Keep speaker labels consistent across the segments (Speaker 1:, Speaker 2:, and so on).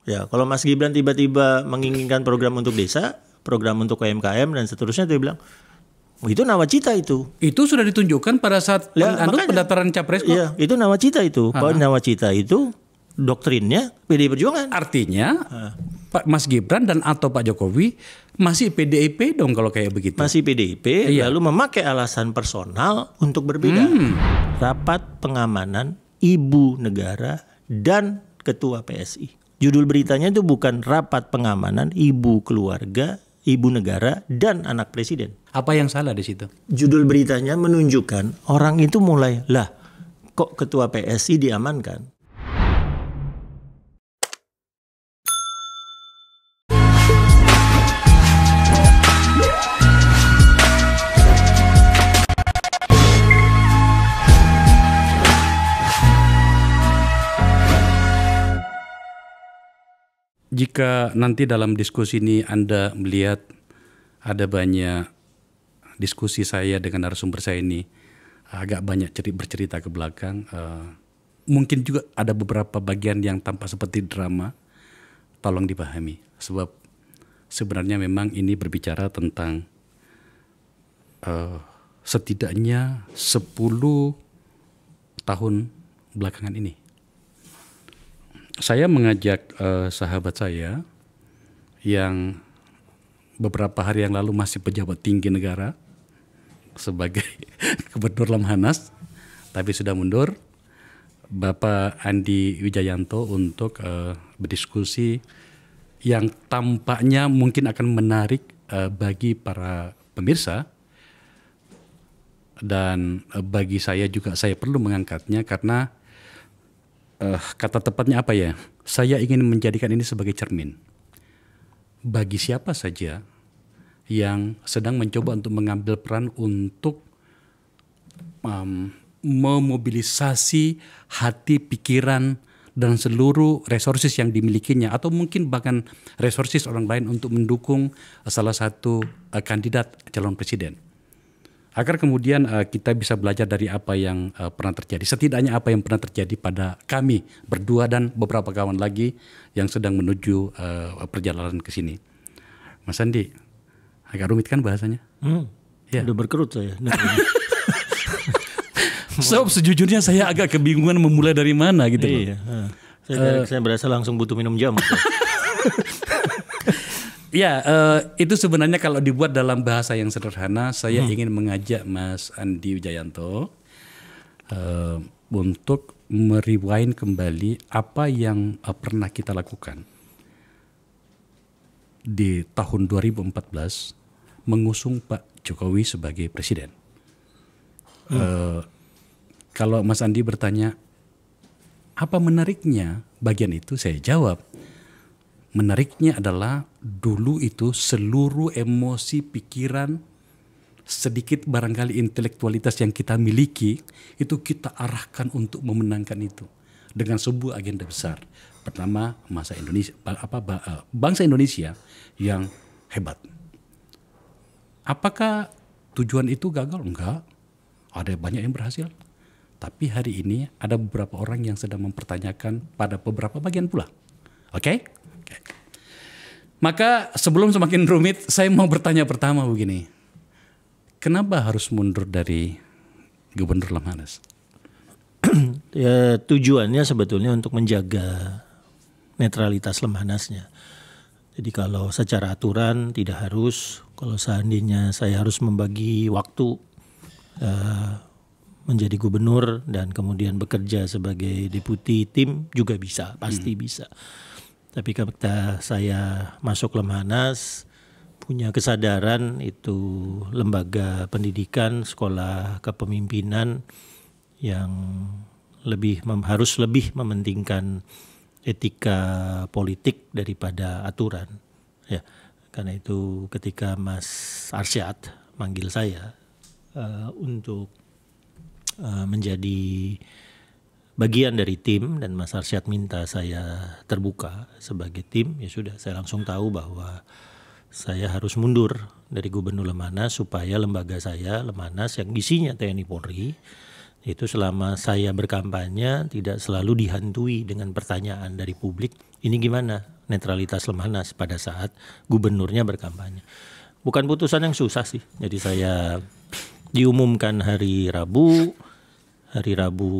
Speaker 1: Ya, kalau Mas Gibran tiba-tiba menginginkan program untuk desa, program untuk UMKM dan seterusnya, dia bilang, oh, itu nawacita itu.
Speaker 2: Itu sudah ditunjukkan pada saat pendaftaran capres kok.
Speaker 1: Iya, itu nawacita itu. Nawacita itu doktrinnya PDI Perjuangan.
Speaker 2: Artinya Pak Mas Gibran dan atau Pak Jokowi masih PDIP dong kalau kayak begitu.
Speaker 1: Masih PDIP, lalu memakai alasan personal untuk berbeda. Rapat pengamanan Ibu Negara dan Ketua PSI. Judul beritanya itu bukan rapat pengamanan Ibu Keluarga, Ibu Negara, dan anak Presiden.
Speaker 2: Apa yang salah di situ?
Speaker 1: Judul beritanya menunjukkan orang itu mulai, lah kok Ketua PSI diamankan?
Speaker 2: Jika nanti dalam diskusi ini Anda melihat ada banyak diskusi saya dengan narasumber saya ini agak banyak bercerita ke belakang, mungkin juga ada beberapa bagian yang tampak seperti drama, tolong dipahami. Sebab sebenarnya memang ini berbicara tentang setidaknya 10 tahun belakangan ini. Saya mengajak sahabat saya yang beberapa hari yang lalu masih pejabat tinggi negara sebagai Gubernur Lemhanas, tapi sudah mundur, Bapak Andi Wijayanto, untuk berdiskusi yang tampaknya mungkin akan menarik bagi para pemirsa, dan bagi saya juga saya perlu mengangkatnya karena kata tepatnya apa ya? Saya ingin menjadikan ini sebagai cermin bagi siapa saja yang sedang mencoba untuk mengambil peran untuk memobilisasi hati, pikiran, dan seluruh resources yang dimilikinya, atau mungkin bahkan resources orang lain untuk mendukung salah satu kandidat calon presiden. Agar kemudian kita bisa belajar dari apa yang pernah terjadi. Setidaknya apa yang pernah terjadi pada kami berdua dan beberapa kawan lagi yang sedang menuju perjalanan ke sini. Mas Andi, agak rumit kan bahasanya?
Speaker 1: Ya. Udah berkerut saya.
Speaker 2: So, sejujurnya saya agak kebingungan memulai dari mana gitu.
Speaker 1: Iya. Saya berasa langsung butuh minum jamu.
Speaker 2: Ya, itu sebenarnya kalau dibuat dalam bahasa yang sederhana, saya ingin mengajak Mas Andi Wijayanto untuk merewind kembali apa yang pernah kita lakukan di tahun 2014 mengusung Pak Jokowi sebagai presiden. Kalau Mas Andi bertanya, apa menariknya bagian itu, saya jawab, menariknya adalah dulu itu seluruh emosi, pikiran, sedikit barangkali intelektualitas yang kita miliki itu kita arahkan untuk memenangkan itu dengan sebuah agenda besar. Pertama, bangsa Indonesia yang hebat. Apakah tujuan itu gagal? Enggak. Ada banyak yang berhasil. Tapi hari ini ada beberapa orang yang sedang mempertanyakan pada beberapa bagian pula. Oke? Maka sebelum semakin rumit, saya mau bertanya pertama begini. Kenapa harus mundur dari Gubernur Lemhanas?
Speaker 1: Ya, tujuannya sebetulnya untuk menjaga netralitas Lemhanasnya. Jadi kalau secara aturan tidak harus, kalau seandainya saya harus membagi waktu menjadi gubernur dan kemudian bekerja sebagai deputi tim juga bisa, pasti bisa. Tapi ketika saya masuk Lemhanas, punya kesadaran itu lembaga pendidikan, sekolah kepemimpinan yang harus lebih mementingkan etika politik daripada aturan. Ya, karena itu ketika Mas Arsyad manggil saya untuk menjadi bagian dari tim dan Mas Arsyad minta saya terbuka sebagai tim, ya sudah, saya langsung tahu bahwa saya harus mundur dari Gubernur Lemhanas supaya lembaga saya, Lemhanas, yang isinya TNI Polri, itu selama saya berkampanye tidak selalu dihantui dengan pertanyaan dari publik, ini gimana netralitas Lemhanas pada saat gubernurnya berkampanye. Bukan putusan yang susah sih. Jadi saya diumumkan hari Rabu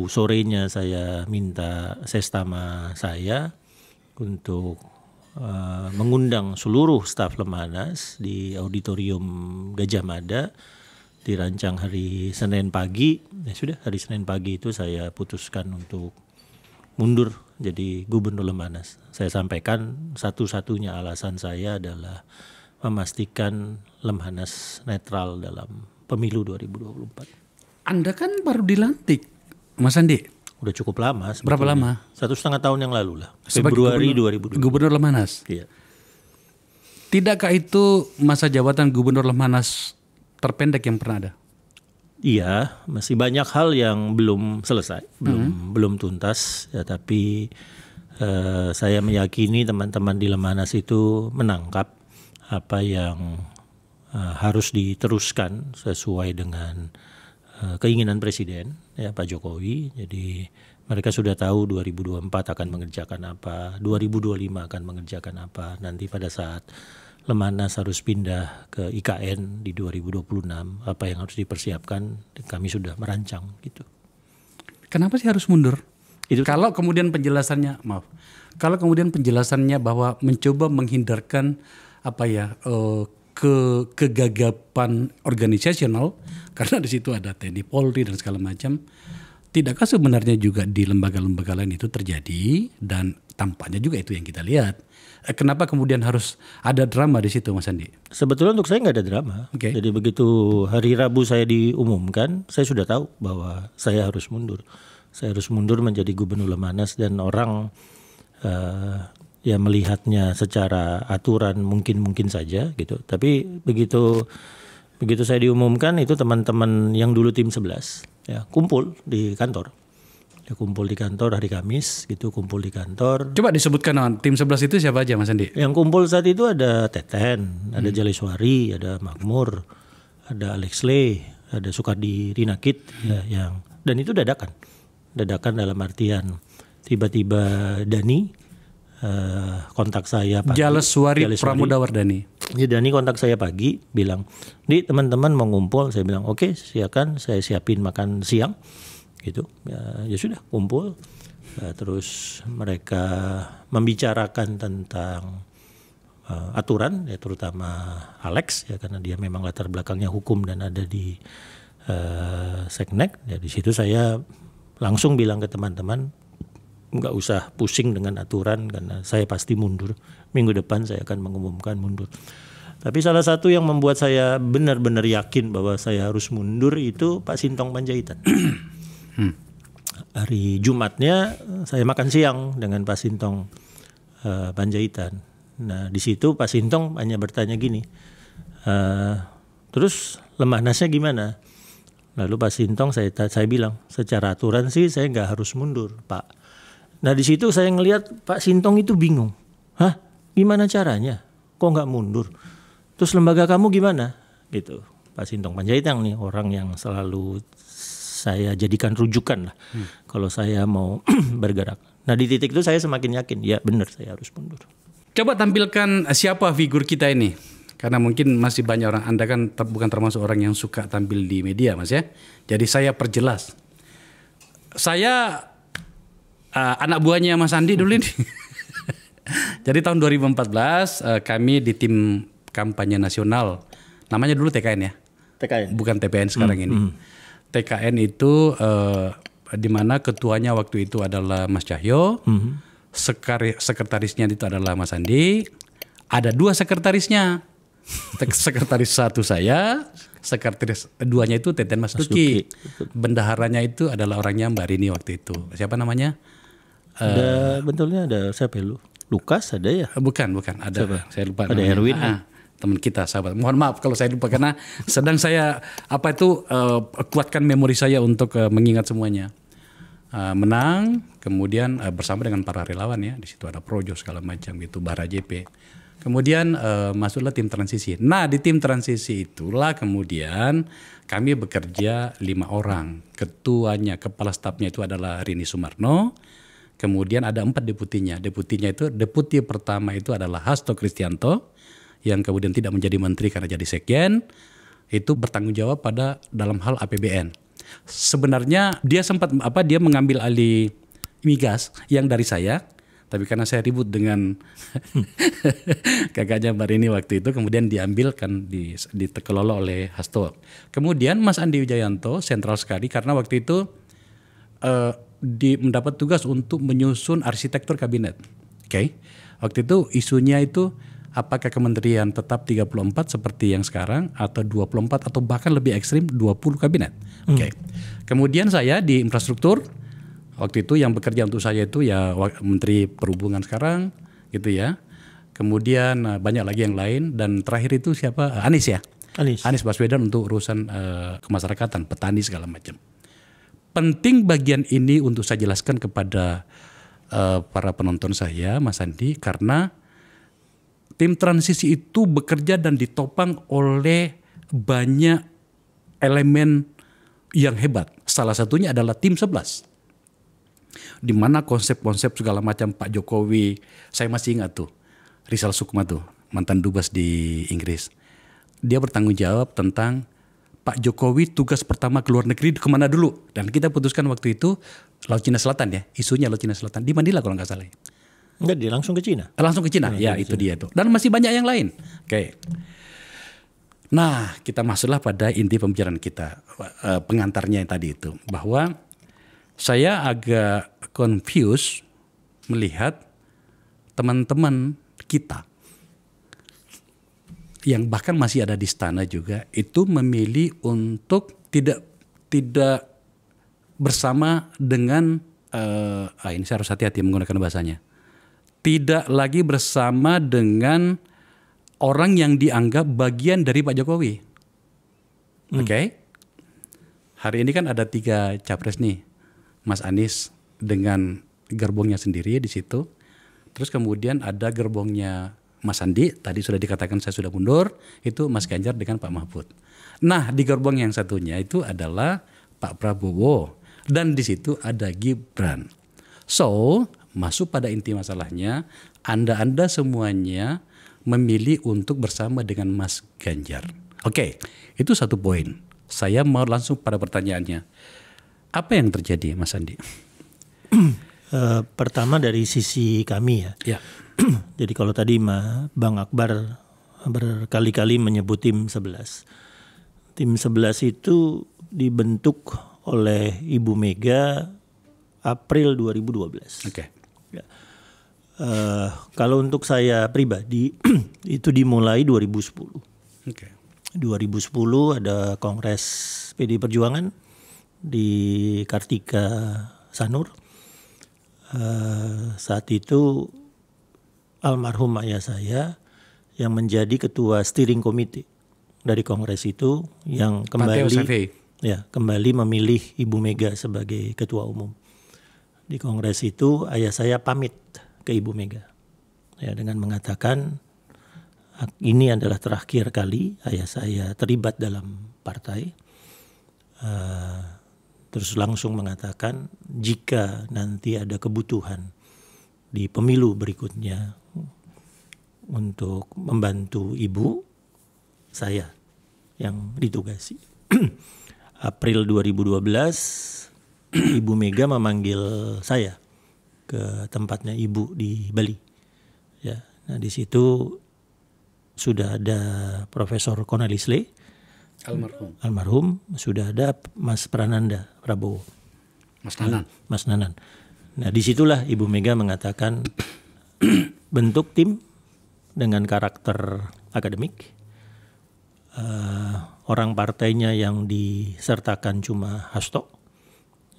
Speaker 1: sorenya saya minta sestama saya untuk mengundang seluruh staf Lemhanas di auditorium Gajah Mada. Dirancang hari Senin pagi, ya sudah hari Senin pagi itu saya putuskan untuk mundur jadi gubernur Lemhanas. Saya sampaikan satu-satunya alasan saya adalah memastikan Lemhanas netral dalam pemilu 2024.
Speaker 2: Anda kan baru dilantik, Mas Andi.
Speaker 1: Udah cukup lama.
Speaker 2: Berapa lama?
Speaker 1: 1,5 tahun yang lalu lah.
Speaker 2: Sebagai
Speaker 1: Februari 2020.
Speaker 2: Gubernur Lemhanas.
Speaker 1: Iya.
Speaker 2: Tidakkah itu masa jabatan gubernur Lemhanas terpendek yang pernah ada?
Speaker 1: Iya, masih banyak hal yang belum selesai, belum tuntas. Ya, tapi saya meyakini teman-teman di Lemhanas itu menangkap apa yang harus diteruskan sesuai dengan keinginan Presiden, ya Pak Jokowi. Jadi mereka sudah tahu 2024 akan mengerjakan apa, 2025 akan mengerjakan apa. Nanti pada saat Lemhanas harus pindah ke IKN di 2026, apa yang harus dipersiapkan kami sudah merancang gitu.
Speaker 2: Kenapa sih harus mundur?
Speaker 1: Itu
Speaker 2: kalau kemudian penjelasannya bahwa mencoba menghindarkan kegagapan organisasional karena di situ ada TNI, Polri dan segala macam. Tidakkah sebenarnya juga di lembaga-lembaga lain itu terjadi dan tampaknya juga itu yang kita lihat. Kenapa kemudian harus ada drama di situ, Mas Andi?
Speaker 1: Sebetulnya untuk saya nggak ada drama.
Speaker 2: Okay.
Speaker 1: Jadi begitu hari Rabu saya diumumkan, saya sudah tahu bahwa saya harus mundur. Saya harus mundur menjadi gubernur Lemhanas dan orang ya melihatnya secara aturan mungkin saja gitu. Tapi begitu saya diumumkan itu teman-teman yang dulu tim 11 ya kumpul di kantor. Ya, kumpul di kantor hari Kamis gitu, kumpul di kantor.
Speaker 2: Coba disebutkan tim 11 itu siapa aja, Mas Andi?
Speaker 1: Yang kumpul saat itu ada Teten, ada Jaleswari, ada Makmur, ada Alex Lee, ada Sukardi Rinakit ya, dan itu dadakan dalam artian tiba-tiba Dani kontak saya pagi.
Speaker 2: Jaleswari Pramodawardhani.
Speaker 1: Ya, Dani kontak saya pagi bilang, "Di teman-teman mau ngumpul." Saya bilang, "Oke, silakan, saya siapin makan siang." Gitu. Ya sudah kumpul. Terus mereka membicarakan tentang aturan ya terutama Alex ya karena dia memang latar belakangnya hukum dan ada di Seknek. Ya di situ saya langsung bilang ke teman-teman nggak usah pusing dengan aturan karena saya pasti mundur. Minggu depan saya akan mengumumkan mundur. Tapi salah satu yang membuat saya benar-benar yakin bahwa saya harus mundur itu Pak Sintong Panjaitan. Hari Jumatnya saya makan siang dengan Pak Sintong Panjaitan. Nah di situ Pak Sintong hanya bertanya gini, terus Lemhanasnya gimana? Lalu Pak Sintong saya bilang secara aturan sih saya nggak harus mundur Pak. Nah di situ saya ngelihat Pak Sintong itu bingung, hah gimana caranya? Kok nggak mundur? Terus lembaga kamu gimana? Gitu. Pak Sintong Panjaitan nih orang yang selalu saya jadikan rujukan lah kalau saya mau bergerak. Nah di titik itu saya semakin yakin, ya benar saya harus mundur.
Speaker 2: Coba tampilkan siapa figur kita ini. Karena mungkin masih banyak orang, Anda kan bukan termasuk orang yang suka tampil di media Mas ya. Jadi saya perjelas. Saya anak buahnya Mas Andi dulu ini. Jadi tahun 2014 kami di tim kampanye nasional, namanya dulu TKN ya.
Speaker 1: TKN.
Speaker 2: Bukan TPN sekarang ini. TKN itu di mana ketuanya waktu itu adalah Mas Cahyo, sekretarisnya itu adalah Mas Andi, ada 2 sekretarisnya, sekretaris 1 saya, sekretaris 2-nya itu Teten Mas Duki, bendaharanya itu adalah orangnya Mbak Rini waktu itu, siapa namanya?
Speaker 1: Bentuknya ada siapa lu? Lukas ada ya?
Speaker 2: Bukan, ada, siapa? Saya lupa.
Speaker 1: Ada namanya. Erwin.
Speaker 2: Teman kita, sahabat. Mohon maaf kalau saya lupa karena sedang saya kuatkan memori saya untuk mengingat semuanya. Menang, kemudian bersama dengan para relawan ya. Di situ ada Projo segala macam gitu, Bara JP. Kemudian masuklah tim transisi. Nah di tim transisi itulah kemudian kami bekerja 5 orang. Ketuanya, kepala stafnya itu adalah Rini Sumarno. Kemudian ada 4 deputinya. Deputinya itu, deputi pertama itu adalah Hasto Kristianto, yang kemudian tidak menjadi menteri karena jadi sekjen. Itu bertanggung jawab pada dalam hal APBN. Sebenarnya dia sempat dia mengambil alih migas yang dari saya. Tapi karena saya ribut dengan kakaknya Mbak Rini waktu itu, kemudian diambil kan dikelola oleh Hasto. Kemudian Mas Andi Wijayanto sentral sekali karena waktu itu mendapat tugas untuk menyusun arsitektur kabinet. Oke. Waktu itu isunya itu apakah kementerian tetap 34 seperti yang sekarang atau 24 atau bahkan lebih ekstrim 20 kabinet. Oke. Kemudian saya di infrastruktur. Waktu itu yang bekerja untuk saya itu ya Menteri Perhubungan sekarang gitu ya. Kemudian banyak lagi yang lain dan terakhir itu siapa? Anies ya. Anies Baswedan untuk urusan kemasyarakatan, petani segala macam. Penting bagian ini untuk saya jelaskan kepada para penonton saya, Mas Andi, karena tim transisi itu bekerja dan ditopang oleh banyak elemen yang hebat. Salah satunya adalah tim 11. Di mana konsep-konsep segala macam Pak Jokowi, saya masih ingat tuh Rizal Sukma tuh mantan dubes di Inggris, dia bertanggung jawab tentang Pak Jokowi tugas pertama ke luar negeri kemana dulu, dan kita putuskan waktu itu Laut Cina Selatan ya, isunya Laut Cina Selatan di Manila kalau nggak salah.
Speaker 1: Enggak, dia langsung ke Cina.
Speaker 2: Langsung ke Cina, ya itu dia tuh, dan masih banyak yang lain. Oke. Nah kita masuklah pada inti pembicaraan kita, pengantarnya yang tadi itu, bahwa saya agak confused melihat teman-teman kita yang bahkan masih ada di istana juga itu memilih untuk tidak bersama dengan ini saya harus hati-hati menggunakan bahasanya. Tidak lagi bersama dengan orang yang dianggap bagian dari Pak Jokowi. Oke. Hari ini kan ada 3 capres nih. Mas Anies dengan gerbongnya sendiri di situ. Terus kemudian ada gerbongnya Mas Andi, tadi sudah dikatakan saya sudah mundur, itu Mas Ganjar dengan Pak Mahfud. Nah, di gerbong yang satunya itu adalah Pak Prabowo dan di situ ada Gibran. So, masuk pada inti masalahnya, Anda semuanya memilih untuk bersama dengan Mas Ganjar. Oke, itu satu poin. Saya mau langsung pada pertanyaannya. Apa yang terjadi, Mas Andi?
Speaker 1: Pertama dari sisi kami ya. Jadi kalau tadi Bang Akbar berkali-kali menyebut tim 11. Tim 11 itu dibentuk oleh Ibu Mega April 2012.
Speaker 2: Oke.
Speaker 1: Ya. Kalau untuk saya pribadi itu dimulai 2010.
Speaker 2: Oke.
Speaker 1: 2010 ada Kongres PD Perjuangan di Kartika Sanur. Saat itu almarhum ayah saya yang menjadi ketua steering committee dari kongres itu yang kembali memilih Ibu Mega sebagai ketua umum. Di kongres itu ayah saya pamit ke Ibu Mega ya, dengan mengatakan ini adalah terakhir kali ayah saya terlibat dalam partai. Terus langsung mengatakan jika nanti ada kebutuhan di pemilu berikutnya untuk membantu ibu, saya yang ditugasi. April 2012 Ibu Mega memanggil saya ke tempatnya ibu di Bali. Ya, nah di situ sudah ada Profesor Cornelis Lee, almarhum, sudah ada Mas Prananda Prabowo, Mas Nanan. Nah disitulah Ibu Mega mengatakan bentuk tim dengan karakter akademik. Orang partainya yang disertakan cuma Hasto,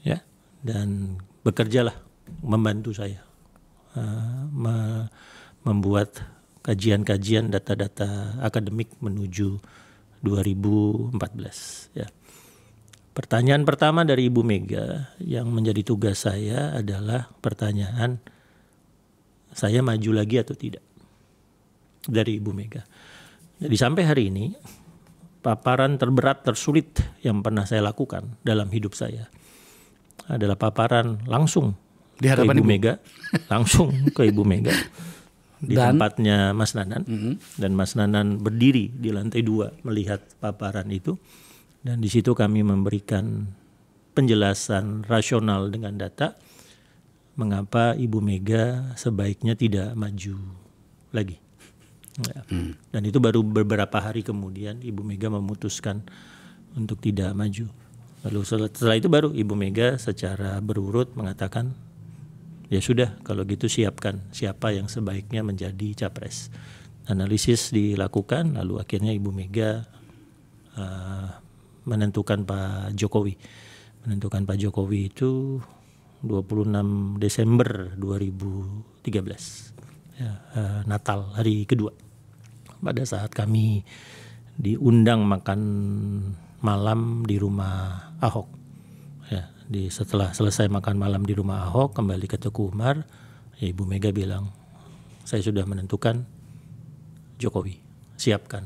Speaker 1: ya, dan bekerjalah membantu saya membuat kajian-kajian data-data akademik menuju 2014. Ya. Pertanyaan pertama dari Ibu Mega yang menjadi tugas saya adalah pertanyaan saya maju lagi atau tidak. dari Ibu Mega. Jadi sampai hari ini paparan terberat tersulit yang pernah saya lakukan dalam hidup saya adalah paparan langsung
Speaker 2: Di
Speaker 1: ke
Speaker 2: hadapan
Speaker 1: Ibu Mega, langsung ke Ibu Mega di tempatnya Mas Nanan, dan Mas Nanan berdiri di lantai 2 melihat paparan itu, dan di situ kami memberikan penjelasan rasional dengan data mengapa Ibu Mega sebaiknya tidak maju lagi. Ya. Dan itu baru beberapa hari kemudian Ibu Mega memutuskan untuk tidak maju. Lalu setelah itu baru Ibu Mega secara berurut mengatakan, ya sudah, kalau gitu siapkan siapa yang sebaiknya menjadi capres. Analisis dilakukan, lalu akhirnya Ibu Mega menentukan Pak Jokowi. Menentukan Pak Jokowi itu 26 Desember 2013. Ya, Natal, hari kedua. Pada saat kami diundang makan malam di rumah Ahok. Ya, setelah selesai makan malam di rumah Ahok, kembali ke Teguh Umar, ya Ibu Mega bilang, saya sudah menentukan Jokowi, siapkan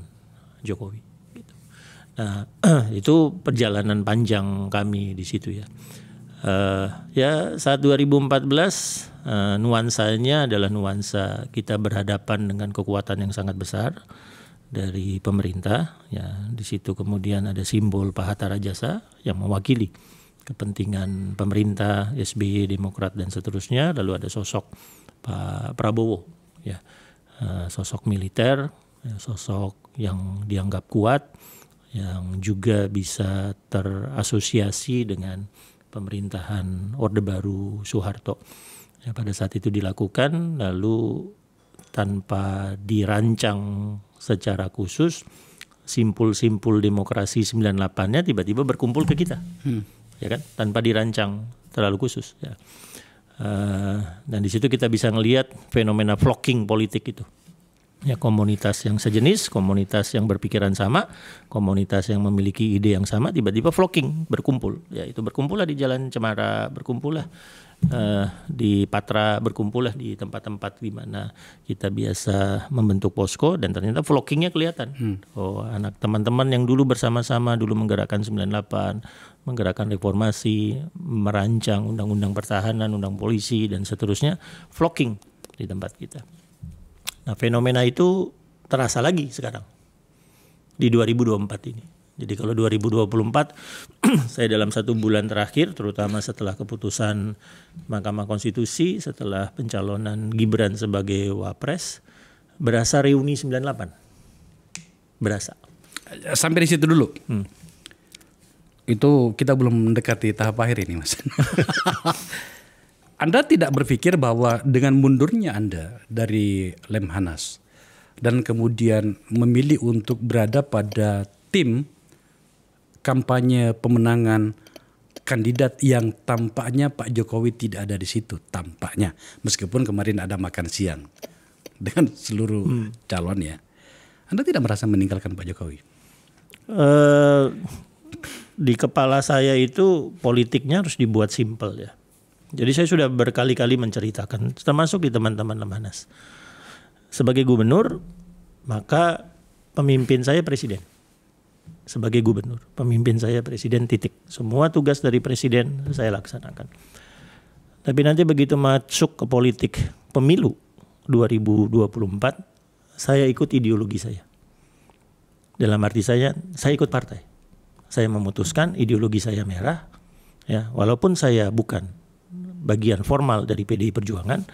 Speaker 1: Jokowi. Gitu. Nah, itu perjalanan panjang kami di situ ya. Ya saat 2014 nuansanya adalah nuansa kita berhadapan dengan kekuatan yang sangat besar dari pemerintah. Ya, di situ kemudian ada simbol Pak Hatta Rajasa yang mewakili kepentingan pemerintah, SBY, Demokrat dan seterusnya. Lalu ada sosok Pak Prabowo, ya, sosok militer, ya, sosok yang dianggap kuat, yang juga bisa terasosiasi dengan pemerintahan Orde Baru Soeharto. Ya, pada saat itu dilakukan, lalu tanpa dirancang secara khusus, simpul-simpul demokrasi 98-nya tiba-tiba berkumpul ke kita. Ya kan, tanpa dirancang terlalu khusus ya. Dan di situ kita bisa ngelihat fenomena flocking politik itu. Ya, komunitas yang sejenis, komunitas yang berpikiran sama, komunitas yang memiliki ide yang sama, tiba-tiba flocking, berkumpul. Ya, itu berkumpullah di Jalan Cemara, berkumpullah di Patra, berkumpullah di tempat-tempat di mana kita biasa membentuk posko, dan ternyata flockingnya kelihatan. Oh, anak teman-teman yang dulu bersama-sama dulu menggerakkan 98, menggerakkan reformasi, merancang undang-undang pertahanan, undang polisi dan seterusnya, flocking di tempat kita. Nah, fenomena itu terasa lagi sekarang di 2024 ini. Jadi kalau 2024 saya dalam 1 bulan terakhir, terutama setelah keputusan Mahkamah Konstitusi, setelah pencalonan Gibran sebagai Wapres, berasa reuni 98. Berasa.
Speaker 2: Sampai di situ dulu. Itu kita belum mendekati tahap akhir ini, Mas. Anda tidak berpikir bahwa dengan mundurnya Anda dari Lemhanas dan kemudian memilih untuk berada pada tim kampanye pemenangan kandidat yang tampaknya Pak Jokowi tidak ada di situ, tampaknya, meskipun kemarin ada makan siang dengan seluruh calon ya, Anda tidak merasa meninggalkan Pak Jokowi?
Speaker 1: Di kepala saya itu politiknya harus dibuat simpel ya. Jadi saya sudah berkali-kali menceritakan, termasuk di teman-teman Lemhanas. Sebagai gubernur, maka pemimpin saya presiden. Sebagai gubernur, pemimpin saya presiden, titik. Semua tugas dari presiden saya laksanakan. Tapi nanti begitu masuk ke politik pemilu 2024, saya ikut ideologi saya. Dalam arti saya ikut partai. Saya memutuskan ideologi saya merah, ya, walaupun saya bukan bagian formal dari PDI Perjuangan,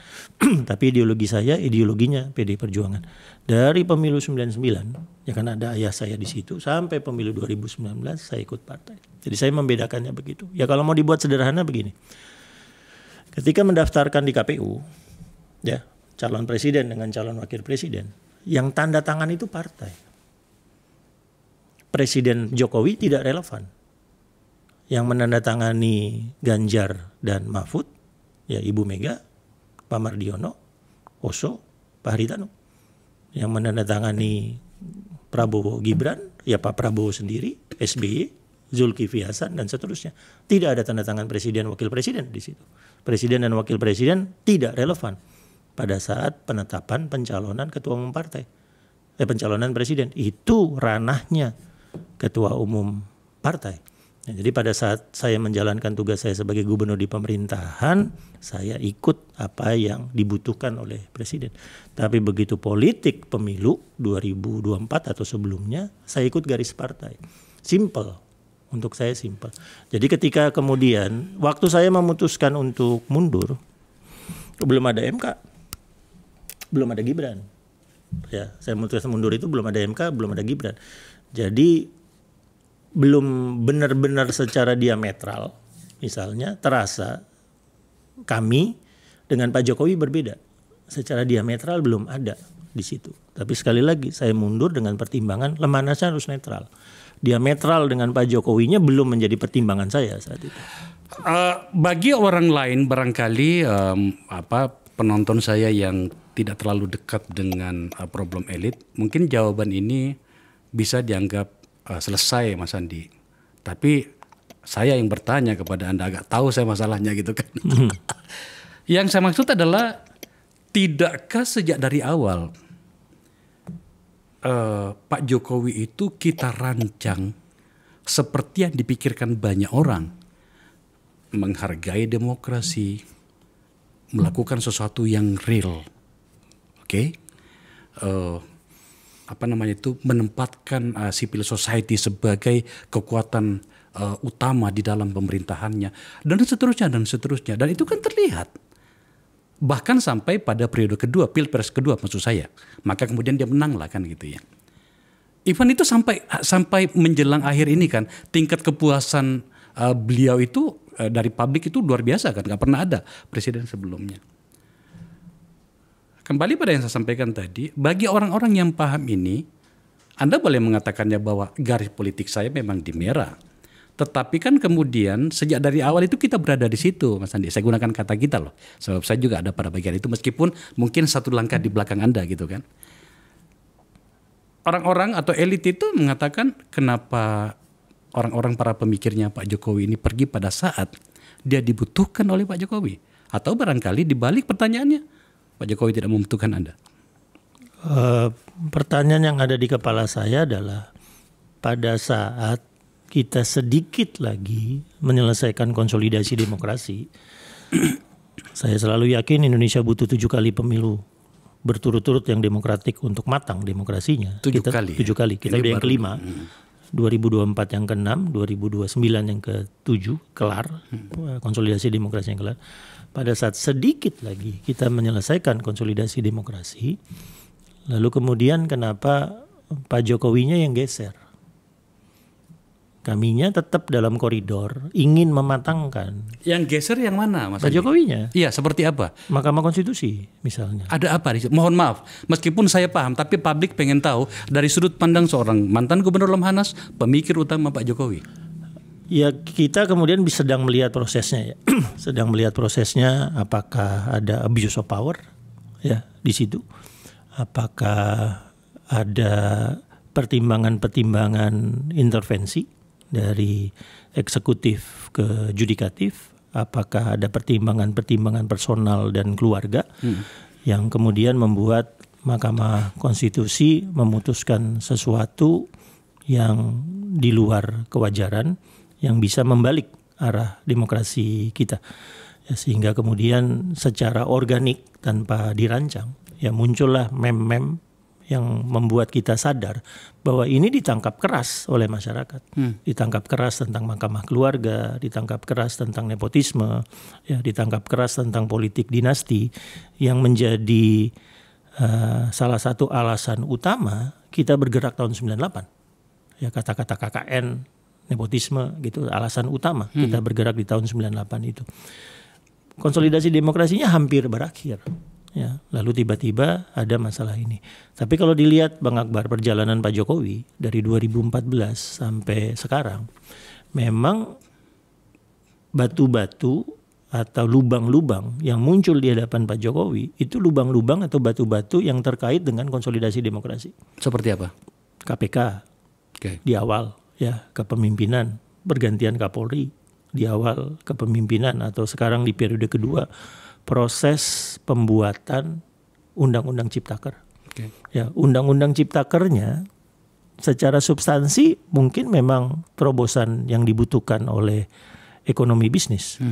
Speaker 1: tapi ideologi saya ideologinya PDI Perjuangan. Dari pemilu 99, ya kan ada ayah saya di situ, sampai pemilu 2019 saya ikut partai. Jadi saya membedakannya begitu. Ya kalau mau dibuat sederhana begini. Ketika mendaftarkan di KPU, ya, calon presiden dengan calon wakil presiden, yang tanda tangan itu partai. Presiden Jokowi tidak relevan. Yang menandatangani Ganjar dan Mahfud, ya Ibu Mega, Pak Mardiono, Oso, Pak Haritanu. Yang menandatangani Prabowo Gibran, ya Pak Prabowo sendiri, SBY, Zulkifli Hasan dan seterusnya. Tidak ada tanda tangan presiden wakil presiden di situ. Presiden dan wakil presiden tidak relevan pada saat penetapan pencalonan ketua umum partai. pencalonan presiden itu ranahnya ketua umum partai. Nah, jadi pada saat saya menjalankan tugas saya sebagai gubernur di pemerintahan, saya ikut apa yang dibutuhkan oleh presiden. Tapi begitu politik pemilu 2024 atau sebelumnya, saya ikut garis partai. Simple. Untuk saya simple. Jadi ketika kemudian waktu saya memutuskan untuk mundur, belum ada MK, belum ada Gibran. Ya, saya memutuskan mundur itu belum ada MK, belum ada Gibran. Jadi belum benar-benar secara diametral, misalnya terasa kami dengan Pak Jokowi berbeda. Secara diametral belum ada di situ. Tapi sekali lagi saya mundur dengan pertimbangan lemah nasnya harus netral. Diametral dengan Pak Jokowinya belum menjadi pertimbangan saya saat itu.
Speaker 2: Bagi orang lain barangkali penonton saya yang tidak terlalu dekat dengan problem elit, mungkin jawaban ini bisa dianggap selesai Mas Andi. Tapi saya yang bertanya kepada Anda, agak tahu saya masalahnya gitu kan. Yang saya maksud adalah, tidakkah sejak dari awal Pak Jokowi itu kita rancang seperti yang dipikirkan banyak orang, menghargai demokrasi, melakukan sesuatu yang real, menempatkan civil society sebagai kekuatan utama di dalam pemerintahannya, dan seterusnya. Dan itu kan terlihat. Bahkan sampai pada periode kedua, Pilpres kedua maksud saya. Maka kemudian dia menang lah kan gitu ya. Even itu sampai menjelang akhir ini kan, tingkat kepuasan beliau itu dari publik itu luar biasa kan. Gak pernah ada presiden sebelumnya. Kembali pada yang saya sampaikan tadi, bagi orang-orang yang paham ini, Anda boleh mengatakannya bahwa garis politik saya memang di merah. Tetapi kan kemudian sejak dari awal itu kita berada di situ, Mas Andi. Saya gunakan kata kita loh, sebab saya juga ada pada bagian itu, meskipun mungkin satu langkah di belakang Anda gitu kan. Orang-orang atau elit itu mengatakan kenapa orang-orang para pemikirnya Pak Jokowi ini pergi pada saat dia dibutuhkan oleh Pak Jokowi. Atau barangkali dibalik pertanyaannya, Pak Jokowi tidak membutuhkan Anda.
Speaker 1: Pertanyaan yang ada di kepala saya adalah pada saat kita sedikit lagi menyelesaikan konsolidasi demokrasi, saya selalu yakin Indonesia butuh 7 kali pemilu berturut-turut yang demokratik untuk matang demokrasinya.
Speaker 2: 7 kali.
Speaker 1: Kita udah yang kelima. 2024 yang ke-6, 2029 yang ke-7 kelar, konsolidasi demokrasi yang kelar. Pada saat sedikit lagi kita menyelesaikan konsolidasi demokrasi, lalu kemudian kenapa Pak Jokowinya yang geser? Kaminya tetap dalam koridor ingin mematangkan.
Speaker 2: Yang geser yang mana, Mas
Speaker 1: Pak
Speaker 2: Andi?
Speaker 1: Jokowinya.
Speaker 2: Iya, seperti apa?
Speaker 1: Mahkamah Konstitusi misalnya.
Speaker 2: Ada apa? Mohon maaf, meskipun saya paham, tapi publik pengen tahu dari sudut pandang seorang mantan Gubernur Lemhanas, pemikir utama Pak Jokowi.
Speaker 1: Ya, kita kemudian sedang melihat prosesnya ya. Sedang melihat prosesnya, apakah ada abuse of power ya di situ. Apakah ada pertimbangan-pertimbangan intervensi dari eksekutif ke judikatif, apakah ada pertimbangan-pertimbangan personal dan keluarga yang kemudian membuat Mahkamah Konstitusi memutuskan sesuatu yang di luar kewajaran yang bisa membalik arah demokrasi kita. Ya, sehingga kemudian secara organik tanpa dirancang ya muncullah mem-mem yang membuat kita sadar bahwa ini ditangkap keras oleh masyarakat. Ditangkap keras tentang mahkamah keluarga, ditangkap keras tentang nepotisme, ya, ditangkap keras tentang politik dinasti yang menjadi salah satu alasan utama kita bergerak tahun 98. Ya, kata-kata KKN, nepotisme gitu alasan utama kita bergerak di tahun 98 itu. Konsolidasi demokrasinya hampir berakhir. Ya, lalu tiba-tiba ada masalah ini. Tapi kalau dilihat Bang Akbar perjalanan Pak Jokowi dari 2014 sampai sekarang, memang batu-batu atau lubang-lubang yang muncul di hadapan Pak Jokowi itu lubang-lubang atau batu-batu yang terkait dengan konsolidasi demokrasi.
Speaker 2: Seperti apa?
Speaker 1: KPK di awal ya kepemimpinan, pergantian Kapolri di awal kepemimpinan atau sekarang di periode kedua, proses pembuatan Undang-Undang Ciptaker.
Speaker 2: Oke.
Speaker 1: Ya, undang-undang Ciptakernya secara substansi mungkin memang terobosan yang dibutuhkan oleh ekonomi bisnis.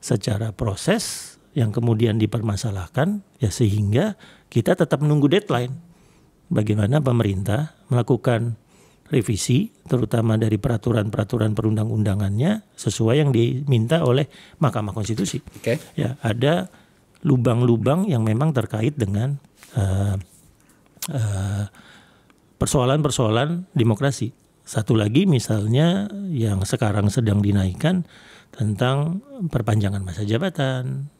Speaker 1: Secara proses yang kemudian dipermasalahkan, ya sehingga kita tetap menunggu deadline. Bagaimana pemerintah melakukan revisi, terutama dari peraturan-peraturan perundang-undangannya sesuai yang diminta oleh Mahkamah Konstitusi.
Speaker 2: Oke.
Speaker 1: Ya, ada lubang-lubang yang memang terkait dengan persoalan-persoalan demokrasi. Satu lagi misalnya yang sekarang sedang dinaikkan tentang perpanjangan masa jabatan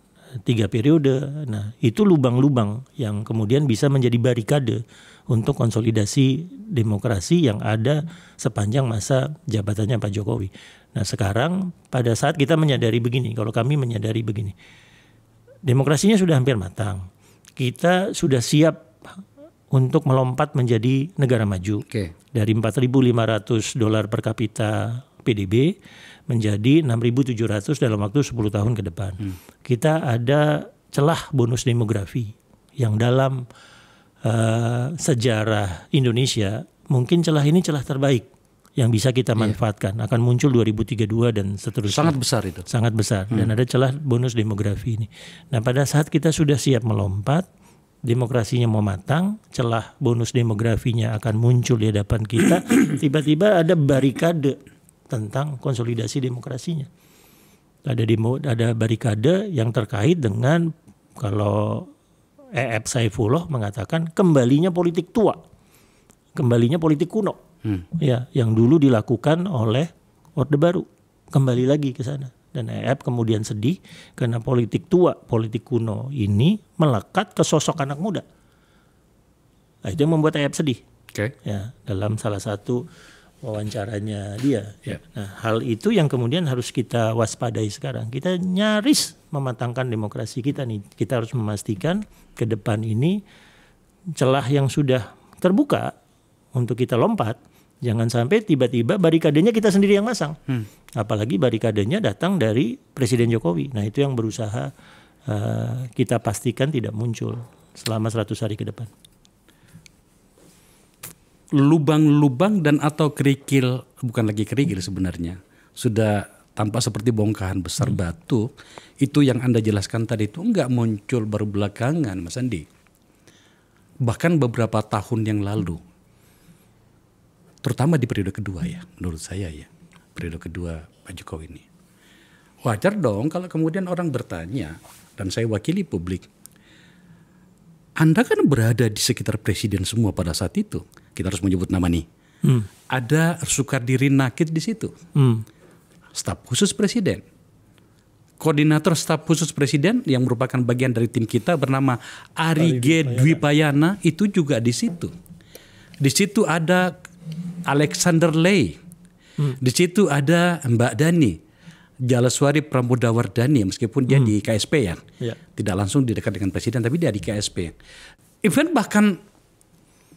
Speaker 1: 3 periode. Nah, itu lubang-lubang yang kemudian bisa menjadi barikade untuk konsolidasi demokrasi yang ada sepanjang masa jabatannya Pak Jokowi. Nah, sekarang pada saat kita menyadari begini, kalau kami menyadari begini, demokrasinya sudah hampir matang. Kita sudah siap untuk melompat menjadi negara maju.
Speaker 2: Oke.
Speaker 1: Dari $4.500 per kapita PDB menjadi 6.700 dalam waktu 10 tahun ke depan. Kita ada celah bonus demografi yang dalam sejarah Indonesia mungkin celah ini celah terbaik yang bisa kita manfaatkan. Akan muncul 2032 dan seterusnya.
Speaker 2: Sangat besar itu.
Speaker 1: Sangat besar. Dan ada celah bonus demografi ini. Nah, pada saat kita sudah siap melompat, demokrasinya mau matang, celah bonus demografinya akan muncul di hadapan kita, tiba-tiba ada barikade tentang konsolidasi demokrasinya. Ada barikade yang terkait dengan, kalau E.F. Saifullah mengatakan kembalinya politik tua, kembalinya politik kuno, ya, yang dulu dilakukan oleh Orde Baru, kembali lagi ke sana. Dan E.F. kemudian sedih karena politik tua, politik kuno ini melekat ke sosok anak muda. Nah, itu yang membuat E.F. sedih.
Speaker 2: Oke.
Speaker 1: Ya, dalam salah satu wawancaranya dia.
Speaker 2: Ya.
Speaker 1: Nah, hal itu yang kemudian harus kita waspadai sekarang. Kita nyaris mematangkan demokrasi kita nih. Kita harus memastikan ke depan ini celah yang sudah terbuka untuk kita lompat. Jangan sampai tiba-tiba barikadenya kita sendiri yang masang. Apalagi barikadenya datang dari Presiden Jokowi. Nah, itu yang berusaha kita pastikan tidak muncul selama 100 hari ke depan.
Speaker 2: Lubang-lubang dan atau kerikil, bukan lagi kerikil sebenarnya, sudah tampak seperti bongkahan besar batu. Itu yang Anda jelaskan tadi itu enggak muncul baru belakangan, Mas Andi. Bahkan beberapa tahun yang lalu, terutama di periode kedua ya, menurut saya ya, periode kedua Pak Jokowi ini. Wajar dong kalau kemudian orang bertanya, dan saya wakili publik, Anda kan berada di sekitar presiden semua pada saat itu. Kita harus menyebut nama nih. Ada Sukardi Nakit di situ. Staf khusus presiden. Koordinator staf khusus presiden yang merupakan bagian dari tim kita bernama Ari G. Dwipayana itu juga di situ. Di situ ada Alexander Lei. Di situ ada Mbak Dani. Jalaswari Pramodawardhani, meskipun dia di KSP ya. Tidak langsung di dekat dengan presiden, tapi dia di KSP. Even bahkan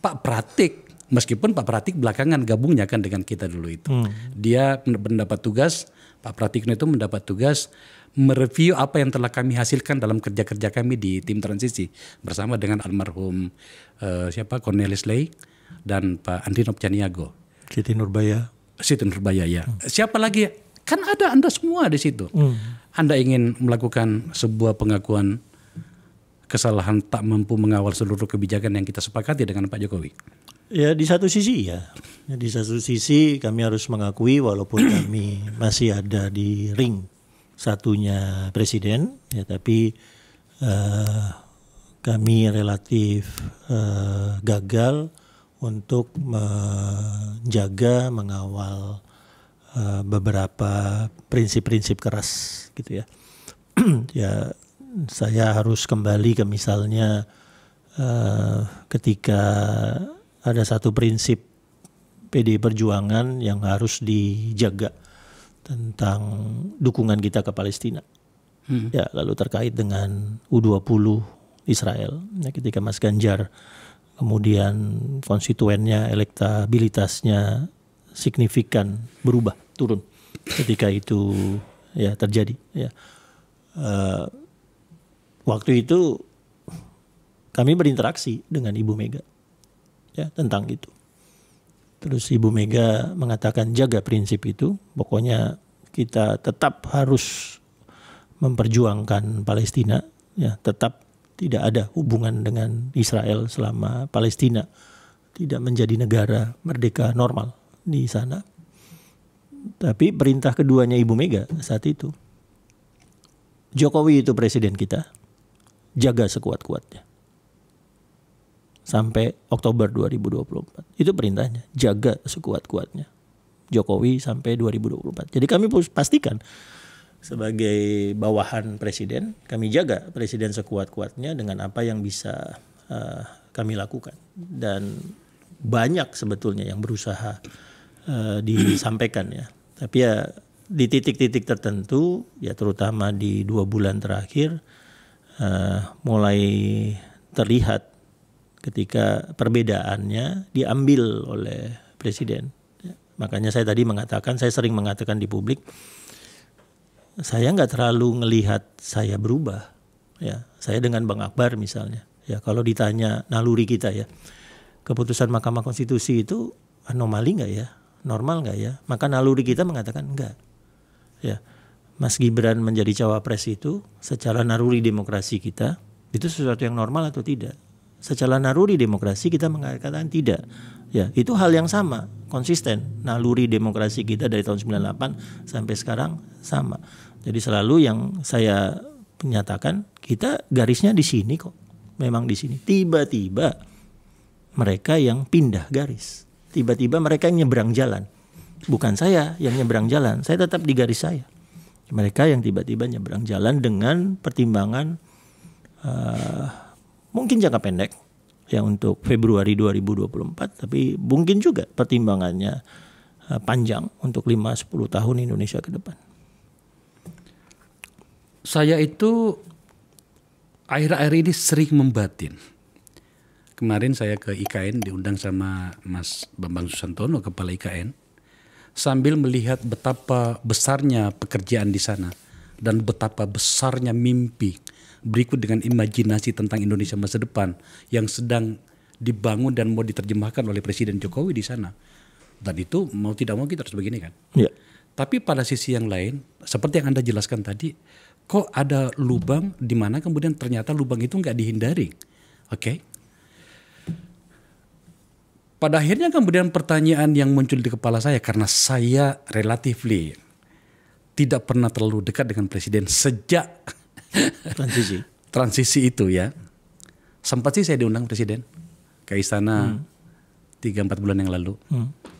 Speaker 2: Pak Pratik, meskipun Pak Pratik belakangan gabungnya kan dengan kita dulu itu. Dia mendapat tugas, Pak Pratikno itu mendapat tugas mereview apa yang telah kami hasilkan dalam kerja-kerja kami di tim transisi bersama dengan almarhum Cornelis Lei dan Pak Andri Nopcaniago.
Speaker 1: Siti Nurbaya
Speaker 2: Ya. Siapa lagi? Kan ada Anda semua di situ. Anda ingin melakukan sebuah pengakuan kesalahan tak mampu mengawal seluruh kebijakan yang kita sepakati dengan Pak Jokowi.
Speaker 1: Ya, di satu sisi ya. Di satu sisi kami harus mengakui walaupun kami masih ada di ring satunya presiden, ya, tapi kami relatif gagal untuk menjaga, mengawal beberapa prinsip-prinsip keras gitu ya. Ya, saya harus kembali ke misalnya ketika ada satu prinsip PDI Perjuangan yang harus dijaga tentang dukungan kita ke Palestina. Ya, lalu terkait dengan U20 Israel. Ya, ketika Mas Ganjar kemudian konstituennya, elektabilitasnya signifikan berubah, turun ketika itu ya terjadi. Ya. Waktu itu kami berinteraksi dengan Ibu Mega. ya tentang itu. Terus Ibu Mega mengatakan jaga prinsip itu, pokoknya kita tetap harus memperjuangkan Palestina, ya tetap tidak ada hubungan dengan Israel selama Palestina tidak menjadi negara merdeka normal di sana. Tapi perintah keduanya Ibu Mega saat itu, Jokowi itu presiden kita, jaga sekuat-kuatnya sampai Oktober 2024. Itu perintahnya, jaga sekuat-kuatnya Jokowi sampai 2024. Jadi kami pastikan sebagai bawahan presiden, kami jaga presiden sekuat-kuatnya dengan apa yang bisa kami lakukan. Dan banyak sebetulnya yang berusaha disampaikan ya. Tapi ya di titik-titik tertentu, ya terutama di 2 bulan terakhir, mulai terlihat ketika perbedaannya diambil oleh presiden. Makanya saya tadi mengatakan, saya sering mengatakan di publik, saya nggak terlalu ngelihat saya berubah. Ya, saya dengan Bang Akbar misalnya. Ya, kalau ditanya naluri kita ya, keputusan Mahkamah Konstitusi itu anomali nggak ya, normal nggak ya? Maka naluri kita mengatakan enggak. Ya, Mas Gibran menjadi cawapres itu secara naluri demokrasi kita itu sesuatu yang normal atau tidak? Secara naluri demokrasi kita mengatakan tidak. Ya, itu hal yang sama, konsisten. Naluri demokrasi kita dari tahun 98 sampai sekarang sama. Jadi selalu yang saya menyatakan kita garisnya di sini kok. Memang di sini. Tiba-tiba mereka yang pindah garis. Tiba-tiba mereka yang nyebrang jalan. Bukan saya yang nyebrang jalan, saya tetap di garis saya. Mereka yang tiba-tiba nyebrang jalan dengan pertimbangan mungkin jangka pendek ya untuk Februari 2024, tapi mungkin juga pertimbangannya panjang untuk 5-10 tahun Indonesia ke depan.
Speaker 2: Saya itu akhir-akhir ini sering membatin. Kemarin saya ke IKN diundang sama Mas Bambang Susantono, Kepala IKN, sambil melihat betapa besarnya pekerjaan di sana dan betapa besarnya mimpi berikut dengan imajinasi tentang Indonesia masa depan yang sedang dibangun dan mau diterjemahkan oleh Presiden Jokowi di sana. Dan itu mau tidak mau kita harus begini kan.
Speaker 1: Ya.
Speaker 2: Tapi pada sisi yang lain, seperti yang Anda jelaskan tadi, kok ada lubang di mana kemudian ternyata lubang itu nggak dihindari. Oke. Pada akhirnya kemudian pertanyaan yang muncul di kepala saya, karena saya relatively tidak pernah terlalu dekat dengan Presiden sejak transisi itu ya. Sempat sih saya diundang Presiden ke istana 3-4 bulan yang lalu.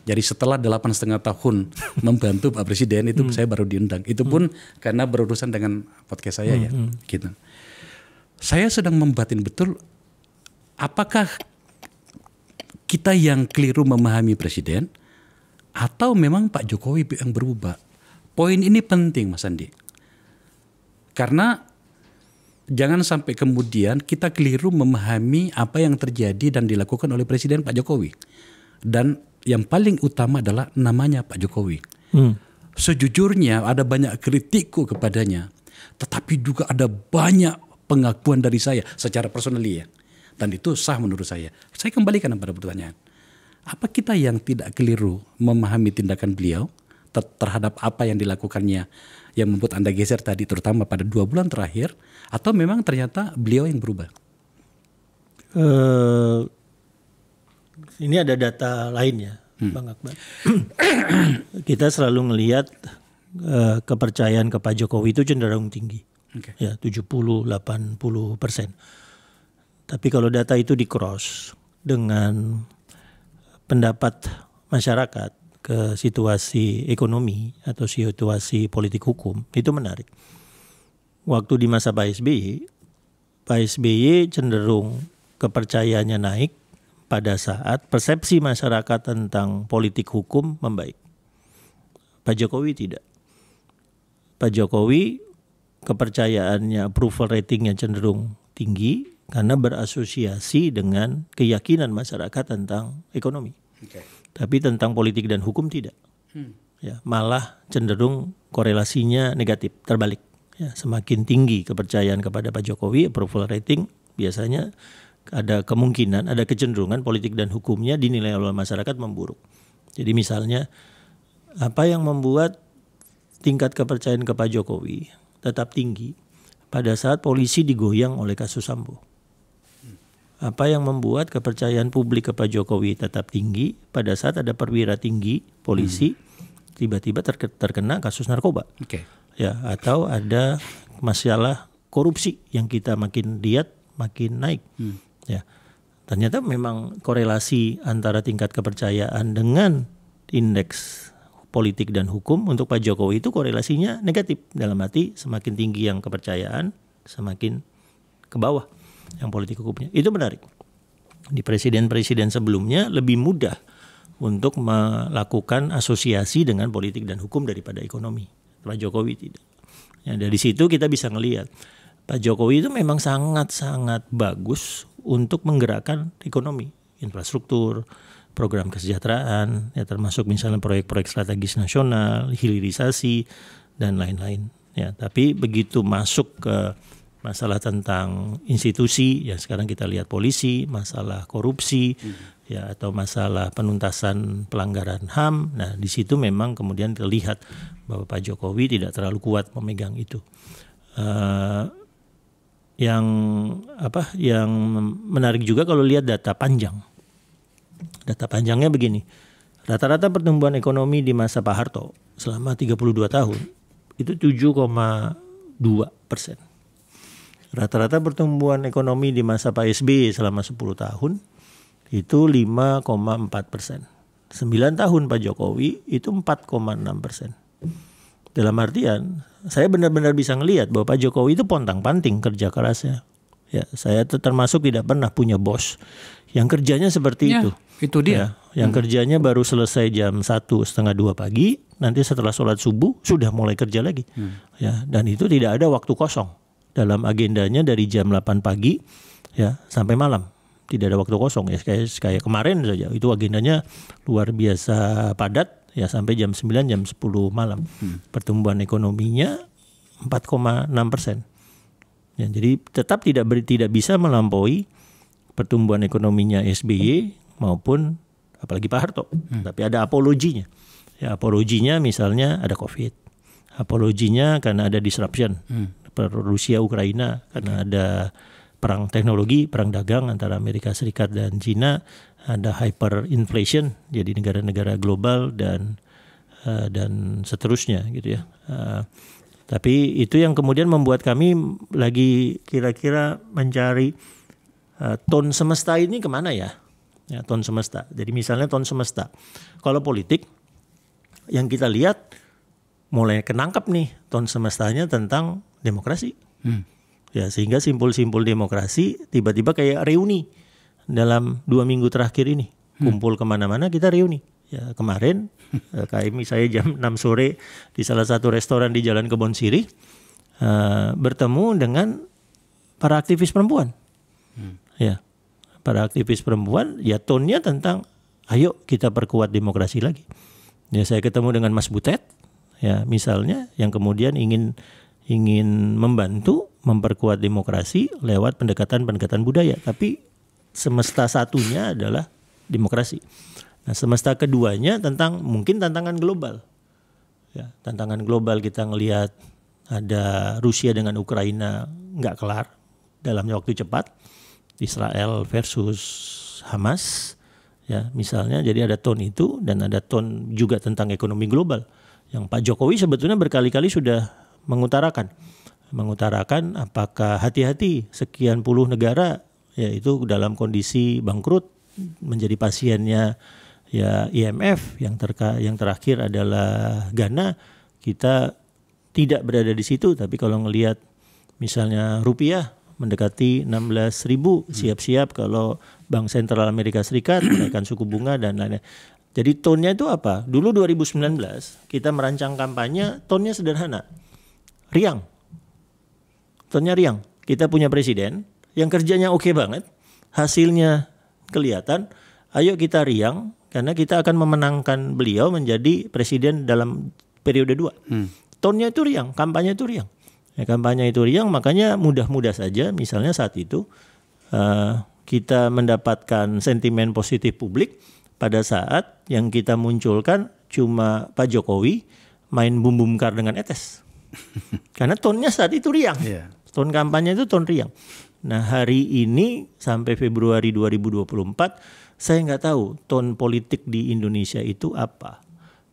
Speaker 2: Jadi setelah 8,5 tahun membantu Pak Presiden itu saya baru diundang. Itu pun karena berurusan dengan podcast saya ya. Gitu. Saya sedang membatin betul apakah kita yang keliru memahami Presiden atau memang Pak Jokowi yang berubah. Poin ini penting Mas Andi. Karena jangan sampai kemudian kita keliru memahami apa yang terjadi dan dilakukan oleh Presiden Pak Jokowi. Dan yang paling utama adalah namanya Pak Jokowi. Sejujurnya ada banyak kritikku kepadanya. Tetapi juga ada banyak pengakuan dari saya secara personally ya. Dan itu sah menurut saya. Saya kembalikan pada pertanyaan. Apa kita yang tidak keliru memahami tindakan beliau terhadap apa yang dilakukannya yang membuat Anda geser tadi terutama pada 2 bulan terakhir, atau memang ternyata beliau yang berubah?
Speaker 1: Ini ada data lainnya, Bang Akbar. Kita selalu melihat kepercayaan ke Pak Jokowi itu cenderung tinggi, ya 70-80%. Tapi kalau data itu di-cross dengan pendapat masyarakat ke situasi ekonomi atau situasi politik hukum, itu menarik. Waktu di masa Pak SBY cenderung kepercayaannya naik pada saat persepsi masyarakat tentang politik hukum membaik. Pak Jokowi tidak. Pak Jokowi kepercayaannya, approval ratingnya cenderung tinggi karena berasosiasi dengan keyakinan masyarakat tentang ekonomi. Tapi tentang politik dan hukum tidak. Ya, malah cenderung korelasinya negatif, terbalik. Ya, semakin tinggi kepercayaan kepada Pak Jokowi, approval rating biasanya ada kemungkinan, ada kecenderungan politik dan hukumnya dinilai oleh masyarakat memburuk. Jadi misalnya apa yang membuat tingkat kepercayaan ke Pak Jokowi tetap tinggi pada saat polisi digoyang oleh kasus Sambo? Apa yang membuat kepercayaan publik ke Pak Jokowi tetap tinggi pada saat ada perwira tinggi polisi tiba-tiba terkena kasus narkoba? Ya, atau ada masalah korupsi yang kita makin lihat makin naik. Ya, ternyata memang korelasi antara tingkat kepercayaan dengan indeks politik dan hukum untuk Pak Jokowi itu korelasinya negatif. Dalam arti semakin tinggi yang kepercayaan, semakin ke bawah yang politik hukumnya. Itu menarik. Di presiden-presiden sebelumnya lebih mudah untuk melakukan asosiasi dengan politik dan hukum daripada ekonomi. Pak Jokowi tidak. Ya, dari situ kita bisa ngelihat Pak Jokowi itu memang sangat-sangat bagus untuk menggerakkan ekonomi, infrastruktur, program kesejahteraan, ya termasuk misalnya proyek-proyek strategis nasional, hilirisasi dan lain-lain. Ya, tapi begitu masuk ke masalah tentang institusi, ya sekarang kita lihat polisi, masalah korupsi, ya atau masalah penuntasan pelanggaran HAM. Nah, di situ memang kemudian terlihat bahwa Pak Jokowi tidak terlalu kuat memegang itu. Yang menarik juga kalau lihat data panjang. Data panjangnya begini. Rata-rata pertumbuhan ekonomi di masa Pak Harto selama 32 tahun itu 7,2%. Rata-rata pertumbuhan ekonomi di masa Pak SBY selama 10 tahun itu 5,4%. 9 tahun Pak Jokowi itu 4,6%. Dalam artian saya benar-benar bisa ngelihat bahwa Pak Jokowi itu pontang-panting kerja kerasnya. Ya, saya termasuk tidak pernah punya bos yang kerjanya seperti itu.
Speaker 2: Itu dia.
Speaker 1: Ya, yang kerjanya baru selesai jam 1:30 pagi, nanti setelah sholat subuh sudah mulai kerja lagi. Ya, dan itu tidak ada waktu kosong. Dalam agendanya dari jam 8 pagi ya sampai malam. Tidak ada waktu kosong ya, kayak kemarin saja itu agendanya luar biasa padat ya sampai jam 9 jam 10 malam. Pertumbuhan ekonominya 4,6%. Ya, jadi tetap tidak bisa melampaui pertumbuhan ekonominya SBY maupun apalagi Pak Harto. Tapi ada apologinya. Ya, apologinya misalnya ada Covid. Apologinya karena ada disruption. Rusia Ukraina karena ada perang teknologi, perang dagang antara Amerika Serikat dan China, ada hyperinflation jadi negara-negara global dan seterusnya gitu ya. Tapi itu yang kemudian membuat kami lagi kira-kira mencari tone semesta ini kemana ya? Ya, tone semesta. Jadi misalnya tone semesta. Kalau politik yang kita lihat mulai kenangkap nih tone semestanya tentang demokrasi. Ya, sehingga simpul-simpul demokrasi tiba-tiba kayak reuni dalam 2 minggu terakhir ini. Kumpul kemana-mana kita reuni. Ya, kemarin KMI saya jam 6 sore di salah satu restoran di Jalan Kebon Sirih bertemu dengan para aktivis perempuan. Ya, para aktivis perempuan ya tone-nya tentang ayo kita perkuat demokrasi lagi. Ya, saya ketemu dengan Mas Butet ya misalnya yang kemudian ingin membantu memperkuat demokrasi lewat pendekatan budaya, tapi semesta satunya adalah demokrasi. Nah, semesta keduanya tentang mungkin tantangan global. Ya, tantangan global kita ngelihat ada Rusia dengan Ukraina nggak kelar dalam waktu cepat, Israel versus Hamas, ya misalnya. Jadi ada tone itu dan ada tone juga tentang ekonomi global yang Pak Jokowi sebetulnya berkali-kali sudah mengutarakan apakah hati-hati sekian puluh negara yaitu dalam kondisi bangkrut menjadi pasiennya ya IMF, yang terakhir adalah Ghana. Kita tidak berada di situ, tapi kalau ngelihat misalnya rupiah mendekati 16.000, siap-siap kalau Bank Sentral Amerika Serikat menaikkan suku bunga dan lain-lain. Jadi tone-nya itu apa? Dulu 2019 kita merancang kampanye, tone-nya sederhana. Riang. Tone-nya riang. Kita punya presiden yang kerjanya oke banget, hasilnya kelihatan. Ayo kita riang karena kita akan memenangkan beliau menjadi presiden dalam periode 2. Tone-nya itu riang, kampanye itu riang. Ya, kampanye itu riang, makanya mudah-mudah saja misalnya saat itu kita mendapatkan sentimen positif publik pada saat yang kita munculkan cuma Pak Jokowi main bum-bumkar dengan etes. Karena tonnya saat itu riang.
Speaker 2: Iya.
Speaker 1: Ton kampanye itu ton riang. Nah hari ini sampai Februari 2024 saya nggak tahu ton politik di Indonesia itu apa.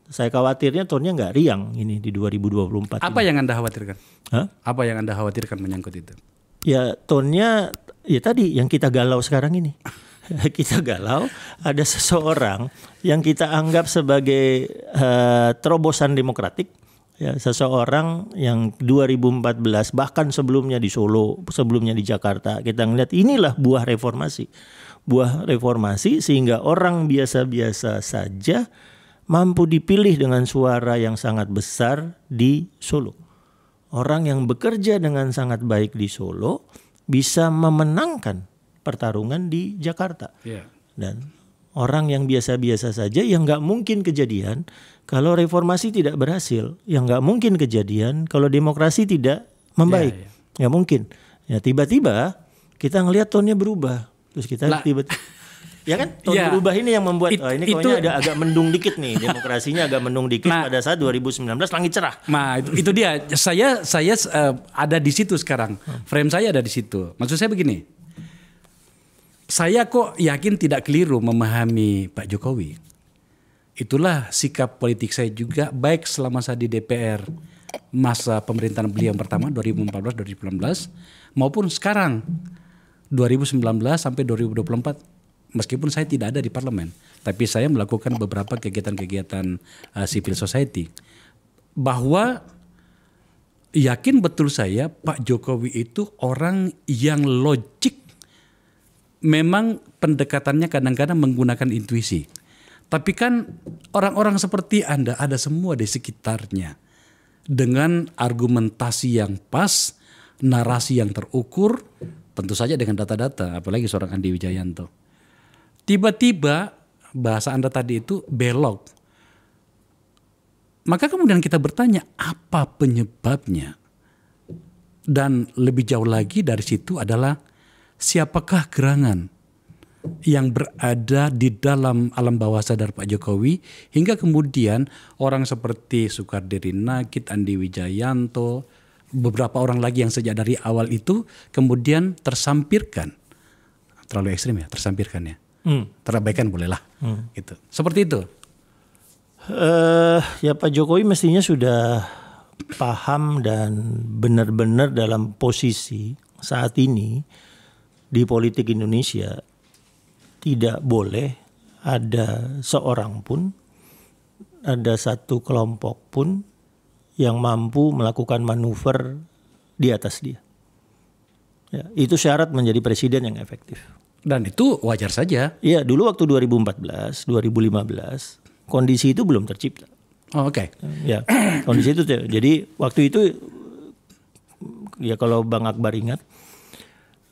Speaker 1: Saya khawatirnya tonnya nggak riang ini di 2024.
Speaker 2: Apa yang Anda khawatirkan?
Speaker 1: Hah?
Speaker 2: Apa yang Anda khawatirkan menyangkut itu?
Speaker 1: Ya tonnya ya tadi yang kita galau sekarang ini. Kita galau ada seseorang yang kita anggap sebagai terobosan demokratik. Ya, seseorang yang 2014 bahkan sebelumnya di Solo, sebelumnya di Jakarta kita ngeliat inilah buah reformasi. Buah reformasi sehingga orang biasa-biasa saja mampu dipilih dengan suara yang sangat besar di Solo. Orang yang bekerja dengan sangat baik di Solo bisa memenangkan pertarungan di Jakarta.
Speaker 2: Yeah.
Speaker 1: Dan orang yang biasa-biasa saja yang nggak mungkin kejadian kalau reformasi tidak berhasil, yang nggak mungkin kejadian kalau demokrasi tidak membaik, nggak mungkin. Ya tiba-tiba kita ngelihat tonnya berubah, terus kita tiba-tiba ya kan ton berubah ini yang membuat ini kayaknya agak mendung dikit nih, demokrasinya agak mendung dikit pada saat 2019 langit cerah.
Speaker 2: Nah itu dia, saya ada di situ sekarang, frame saya ada di situ. Maksud saya begini, saya kok yakin tidak keliru memahami Pak Jokowi. Itulah sikap politik saya juga baik selama saya di DPR masa pemerintahan beliau yang pertama 2014-2019 maupun sekarang 2019 sampai 2024. Meskipun saya tidak ada di parlemen, tapi saya melakukan beberapa kegiatan-kegiatan civil society. Bahwa yakin betul saya Pak Jokowi itu orang yang logik. Memang pendekatannya kadang-kadang menggunakan intuisi. Tapi kan orang-orang seperti Anda ada semua di sekitarnya. Dengan argumentasi yang pas, narasi yang terukur, tentu saja dengan data-data, apalagi seorang Andi Wijayanto. Tiba-tiba bahasa Anda tadi itu belok. Maka kemudian kita bertanya apa penyebabnya? Dan lebih jauh lagi dari situ adalah siapakah gerangan yang berada di dalam alam bawah sadar Pak Jokowi hingga kemudian orang seperti Soekardi Nagit, Andi Wijayanto, beberapa orang lagi yang sejak dari awal itu kemudian tersampirkan. Terlalu ekstrim ya tersampirkannya. Terabaikan bolehlah, gitu. Seperti itu.
Speaker 1: Ya Pak Jokowi mestinya sudah paham dan benar-benar dalam posisi saat ini di politik Indonesia tidak boleh ada seorang pun, ada satu kelompok pun yang mampu melakukan manuver di atas dia. Ya, itu syarat menjadi presiden yang efektif.
Speaker 2: Dan itu wajar saja.
Speaker 1: Iya, dulu waktu 2014, 2015, kondisi itu belum tercipta.
Speaker 2: Oh, oke.
Speaker 1: Ya, kondisi itu. Jadi waktu itu, ya kalau Bang Akbar ingat,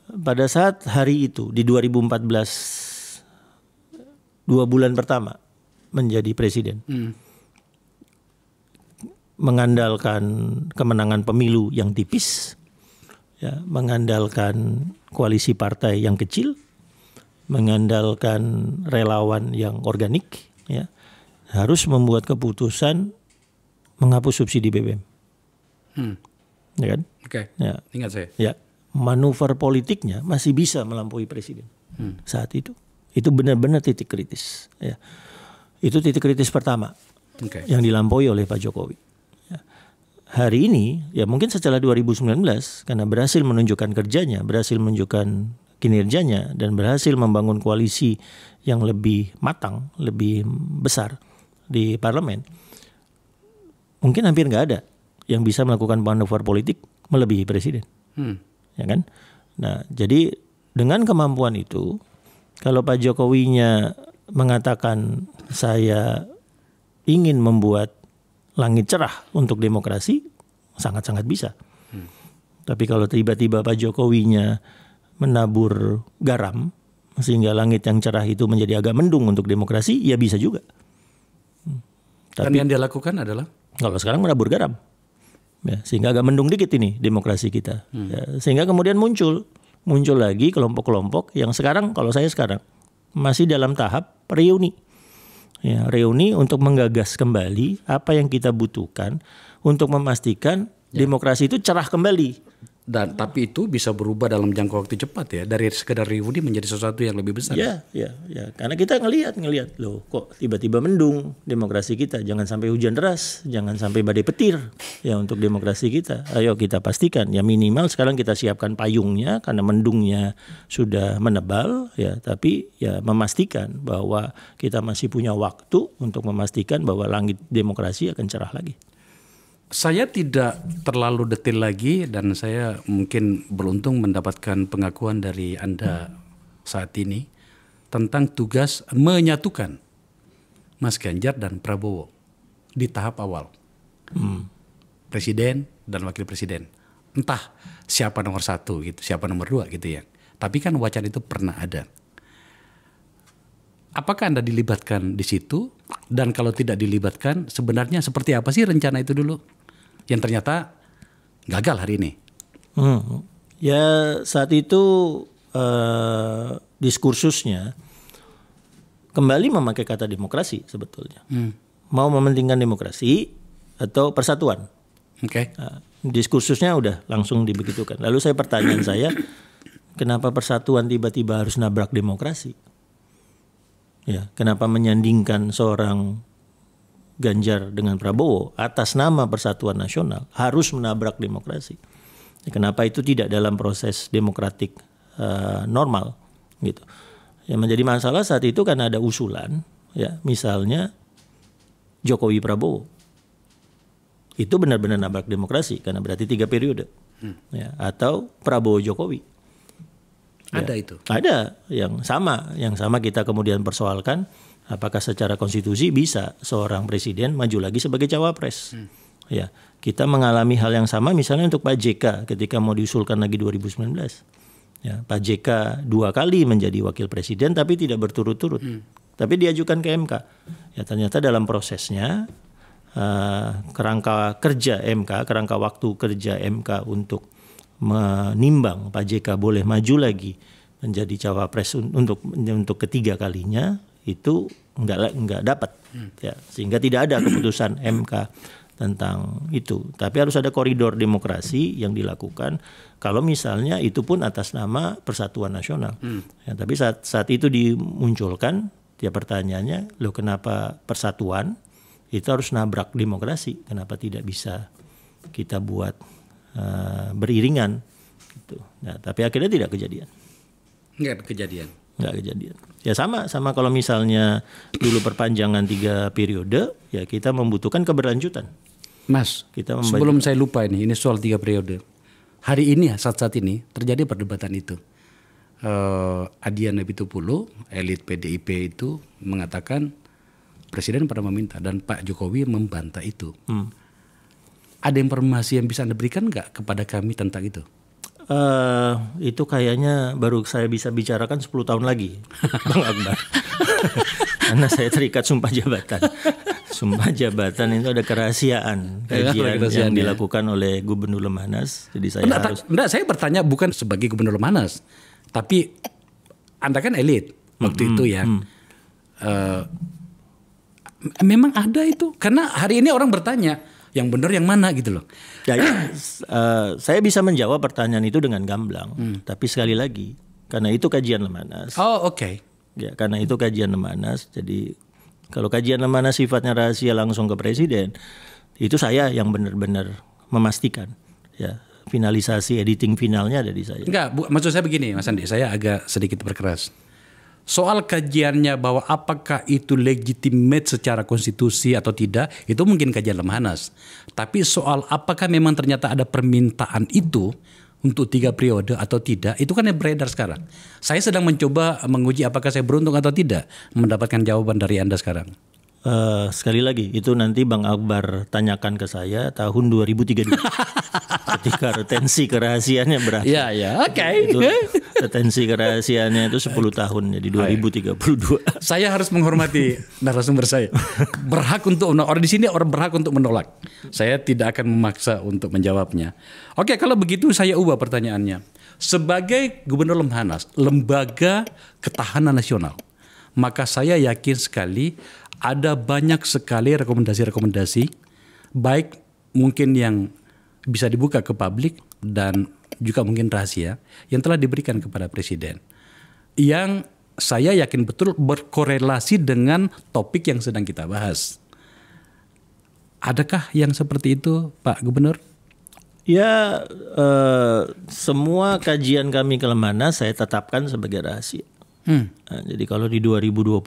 Speaker 1: pada saat hari itu di 2014, 2 bulan pertama menjadi presiden, mengandalkan kemenangan pemilu yang tipis, ya, mengandalkan koalisi partai yang kecil, mengandalkan relawan yang organik, ya, harus membuat keputusan menghapus subsidi BBM, ya kan?
Speaker 2: Oke.
Speaker 1: Ya.
Speaker 2: Ingat saya.
Speaker 1: Ya, manuver politiknya masih bisa melampaui presiden saat itu. Itu benar-benar titik kritis. Ya. Itu titik kritis pertama yang dilampaui oleh Pak Jokowi. Ya. Hari ini, ya mungkin setelah 2019 karena berhasil menunjukkan kerjanya, berhasil menunjukkan kinerjanya dan berhasil membangun koalisi yang lebih matang, lebih besar di parlemen, mungkin hampir nggak ada yang bisa melakukan manuver politik melebihi presiden, ya kan? Nah, jadi dengan kemampuan itu, kalau Pak Jokowinya mengatakan saya ingin membuat langit cerah untuk demokrasi, sangat-sangat bisa. Tapi kalau tiba-tiba Pak Jokowinya menabur garam sehingga langit yang cerah itu menjadi agak mendung untuk demokrasi, ya bisa juga.
Speaker 2: Tapi yang dia lakukan adalah
Speaker 1: kalau sekarang menabur garam, ya, sehingga agak mendung dikit ini demokrasi kita, ya, sehingga kemudian muncul muncul lagi kelompok-kelompok yang sekarang kalau saya sekarang masih dalam tahap reuni. Ya, reuni untuk menggagas kembali apa yang kita butuhkan untuk memastikan demokrasi itu cerah kembali.
Speaker 2: Dan tapi itu bisa berubah dalam jangka waktu cepat ya, dari sekedar reuni menjadi sesuatu yang lebih besar.
Speaker 1: Ya. Karena kita ngelihat loh kok tiba-tiba mendung demokrasi kita. Jangan sampai hujan deras, jangan sampai badai petir ya untuk demokrasi kita. Ayo kita pastikan ya minimal sekarang kita siapkan payungnya karena mendungnya sudah menebal ya. Tapi ya memastikan bahwa kita masih punya waktu untuk memastikan bahwa langit demokrasi akan cerah lagi.
Speaker 2: Saya tidak terlalu detail lagi dan saya mungkin beruntung mendapatkan pengakuan dari Anda saat ini tentang tugas menyatukan Mas Ganjar dan Prabowo di tahap awal. Presiden dan wakil presiden. Entah siapa nomor 1 gitu, siapa nomor 2 gitu ya. Tapi kan wacana itu pernah ada. Apakah Anda dilibatkan di situ? Dan kalau tidak dilibatkan, sebenarnya seperti apa sih rencana itu dulu? Yang ternyata gagal hari ini.
Speaker 1: Ya saat itu diskursusnya kembali memakai kata demokrasi sebetulnya. Mau mementingkan demokrasi atau persatuan.
Speaker 2: Oke.
Speaker 1: Diskursusnya udah langsung dibegitukan. Lalu pertanyaan saya, kenapa persatuan tiba-tiba harus nabrak demokrasi? Ya, kenapa menyandingkan seorang Ganjar dengan Prabowo atas nama Persatuan Nasional harus menabrak demokrasi? Kenapa itu tidak dalam proses demokratik normal gitu? Yang menjadi masalah saat itu karena ada usulan, ya misalnya Jokowi Prabowo itu benar-benar nabrak demokrasi karena berarti 3 periode, ya, atau Prabowo Jokowi.
Speaker 2: Ada
Speaker 1: ya,
Speaker 2: itu.
Speaker 1: Ada yang sama kita kemudian persoalkan. Apakah secara konstitusi bisa seorang presiden maju lagi sebagai cawapres? Ya, kita mengalami hal yang sama misalnya untuk Pak JK ketika mau diusulkan lagi 2019. Ya, Pak JK 2 kali menjadi wakil presiden tapi tidak berturut-turut. Tapi diajukan ke MK. Ya, ternyata dalam prosesnya kerangka kerja MK, kerangka waktu kerja MK untuk menimbang Pak JK boleh maju lagi menjadi cawapres untuk ketiga kalinya itu enggak dapat, ya, sehingga tidak ada keputusan MK tentang itu. Tapi harus ada koridor demokrasi yang dilakukan kalau misalnya itu pun atas nama Persatuan Nasional. Ya, tapi saat itu dimunculkan, ya pertanyaannya, loh kenapa persatuan itu harus nabrak demokrasi? Kenapa tidak bisa kita buat beriringan? Gitu. Nah, tapi akhirnya tidak kejadian.
Speaker 2: Enggak kejadian.
Speaker 1: Ya sama kalau misalnya dulu perpanjangan 3 periode, ya kita membutuhkan keberlanjutan.
Speaker 2: Mas, sebelum saya lupa ini soal 3 periode. Hari ini saat ini terjadi perdebatan itu. Adian Apitupulu, elit PDIP itu mengatakan presiden pernah meminta dan Pak Jokowi membantah itu. Ada informasi yang bisa Anda berikan nggak kepada kami tentang itu?
Speaker 1: Itu kayaknya baru saya bisa bicarakan 10 tahun lagi, Bang Akbar. Karena saya terikat sumpah jabatan. Sumpah jabatan itu ada kerahasiaan kajian yang dilakukan oleh Gubernur Lemhanas. Jadi
Speaker 2: saya bertanya bukan sebagai Gubernur Lemhanas, tapi Anda kan elit waktu itu ya. Memang ada itu, karena hari ini orang bertanya yang benar yang mana gitu loh.
Speaker 1: Ya, saya bisa menjawab pertanyaan itu dengan gamblang, tapi sekali lagi karena itu kajian Lemhanas.
Speaker 2: Oh oke.
Speaker 1: Ya, karena itu kajian Lemhanas. Jadi kalau kajian Lemhanas sifatnya rahasia langsung ke presiden, itu saya yang benar-benar memastikan. Ya, finalisasi editing finalnya ada di saya.
Speaker 2: Enggak, maksud saya begini, Mas Andi, saya agak sedikit berkeras. Soal kajiannya bahwa apakah itu legitimate secara konstitusi atau tidak, itu mungkin kajian Lemhanas. Tapi soal apakah memang ternyata ada permintaan itu untuk 3 periode atau tidak, itu kan yang beredar sekarang. Saya sedang mencoba menguji apakah saya beruntung atau tidak mendapatkan jawaban dari Anda sekarang.
Speaker 1: Sekali lagi, itu nanti Bang Akbar tanyakan ke saya tahun 2032. Ketika retensi kerahasiaannya berakhir.
Speaker 2: Ya, oke.
Speaker 1: Itu retensi kerahasiaannya itu 10 tahun, jadi 2032.
Speaker 2: Saya harus menghormati narasumber saya. Berhak untuk orang di sini orang berhak untuk menolak. Saya tidak akan memaksa untuk menjawabnya. Oke, kalau begitu saya ubah pertanyaannya. Sebagai Gubernur Lemhanas, lembaga ketahanan nasional, maka saya yakin sekali ada banyak sekali rekomendasi-rekomendasi, baik mungkin yang bisa dibuka ke publik dan juga mungkin rahasia, yang telah diberikan kepada Presiden, yang saya yakin betul berkorelasi dengan topik yang sedang kita bahas. Adakah yang seperti itu, Pak Gubernur?
Speaker 1: Ya, semua kajian kami ke Lemhanas saya tetapkan sebagai rahasia. Nah, jadi kalau di 2022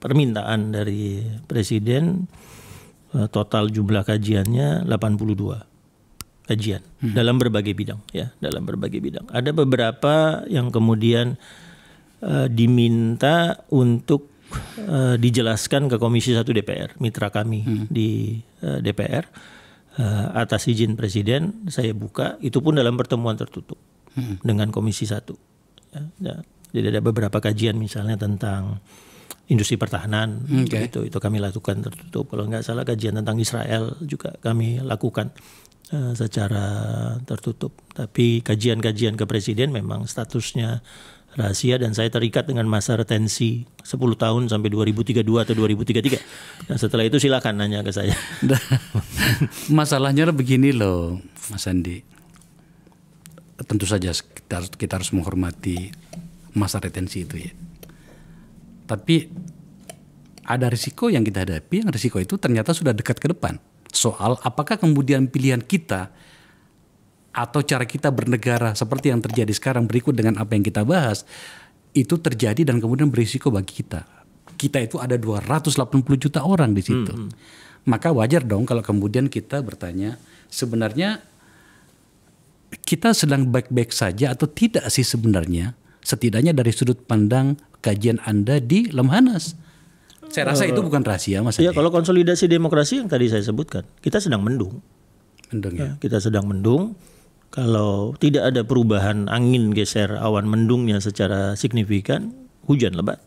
Speaker 1: permintaan dari Presiden, total jumlah kajiannya 82 kajian dalam berbagai bidang, ya, dalam berbagai bidang. Ada beberapa yang kemudian diminta untuk dijelaskan ke Komisi 1 DPR, mitra kami di DPR. Atas izin Presiden saya buka, itu pun dalam pertemuan tertutup dengan Komisi 1. Ya. Jadi ada beberapa kajian misalnya tentang industri pertahanan, itu kami lakukan tertutup. Kalau nggak salah kajian tentang Israel juga kami lakukan secara tertutup. Tapi kajian-kajian ke Presiden memang statusnya rahasia dan saya terikat dengan masa retensi 10 tahun sampai 2032 atau 2033. Nah, setelah itu silakan nanya ke saya.
Speaker 2: Masalahnya begini loh, Mas Andi. Tentu saja kita harus menghormati masa retensi itu ya. Tapi ada risiko yang kita hadapi, yang risiko itu ternyata sudah dekat ke depan. Soal apakah kemudian pilihan kita atau cara kita bernegara seperti yang terjadi sekarang berikut dengan apa yang kita bahas itu terjadi dan kemudian berisiko bagi kita. Kita itu ada 280 juta orang di situ. Maka wajar dong kalau kemudian kita bertanya, sebenarnya kita sedang baik-baik saja atau tidak sih sebenarnya, setidaknya dari sudut pandang kajian Anda di Lemhanas. Saya rasa itu bukan rahasia, Mas.
Speaker 1: Iya, kalau konsolidasi demokrasi yang tadi saya sebutkan, kita sedang mendung.
Speaker 2: Mendung ya.
Speaker 1: Kita sedang mendung. Kalau tidak ada perubahan angin geser awan mendungnya secara signifikan, hujan lebat.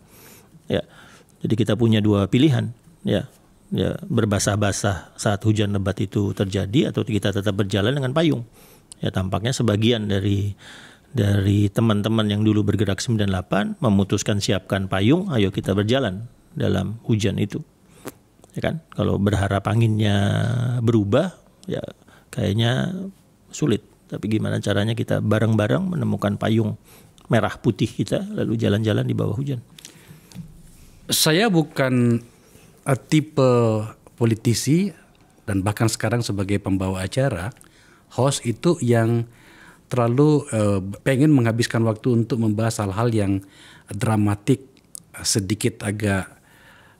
Speaker 1: Ya. Jadi kita punya dua pilihan, ya. Ya, berbasah-basah saat hujan lebat itu terjadi atau kita tetap berjalan dengan payung. Ya, tampaknya sebagian dari teman-teman yang dulu bergerak 98 memutuskan siapkan payung, ayo kita berjalan dalam hujan itu. Ya kan? Kalau berharap anginnya berubah, ya kayaknya sulit. Tapi gimana caranya kita bareng-bareng menemukan payung merah putih kita lalu jalan-jalan di bawah hujan.
Speaker 2: Saya bukan tipe politisi dan bahkan sekarang sebagai pembawa acara, host itu yang terlalu pengen menghabiskan waktu untuk membahas hal-hal yang dramatik, sedikit agak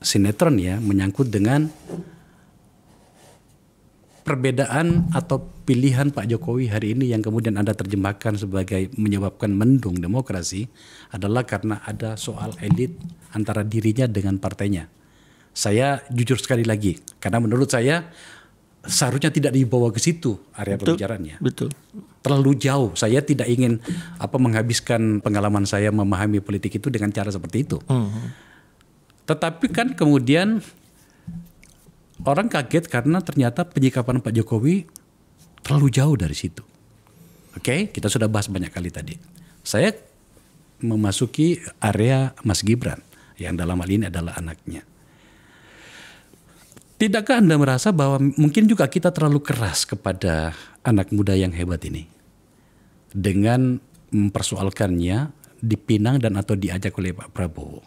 Speaker 2: sinetron ya, menyangkut dengan perbedaan atau pilihan Pak Jokowi hari ini yang kemudian Anda terjemahkan sebagai menyebabkan mendung demokrasi adalah karena ada soal elit antara dirinya dengan partainya. Saya jujur sekali lagi, karena menurut saya seharusnya tidak dibawa ke situ area pembicaraannya.
Speaker 1: Betul.
Speaker 2: Terlalu jauh. Saya tidak ingin menghabiskan pengalaman saya memahami politik itu dengan cara seperti itu. Tetapi kan kemudian orang kaget karena ternyata penyikapan Pak Jokowi terlalu jauh dari situ. Oke, kita sudah bahas banyak kali tadi. Saya memasuki area Mas Gibran yang dalam hal ini adalah anaknya. Tidakkah Anda merasa bahwa mungkin juga kita terlalu keras kepada anak muda yang hebat ini dengan mempersoalkannya dipinang dan atau diajak oleh Pak Prabowo?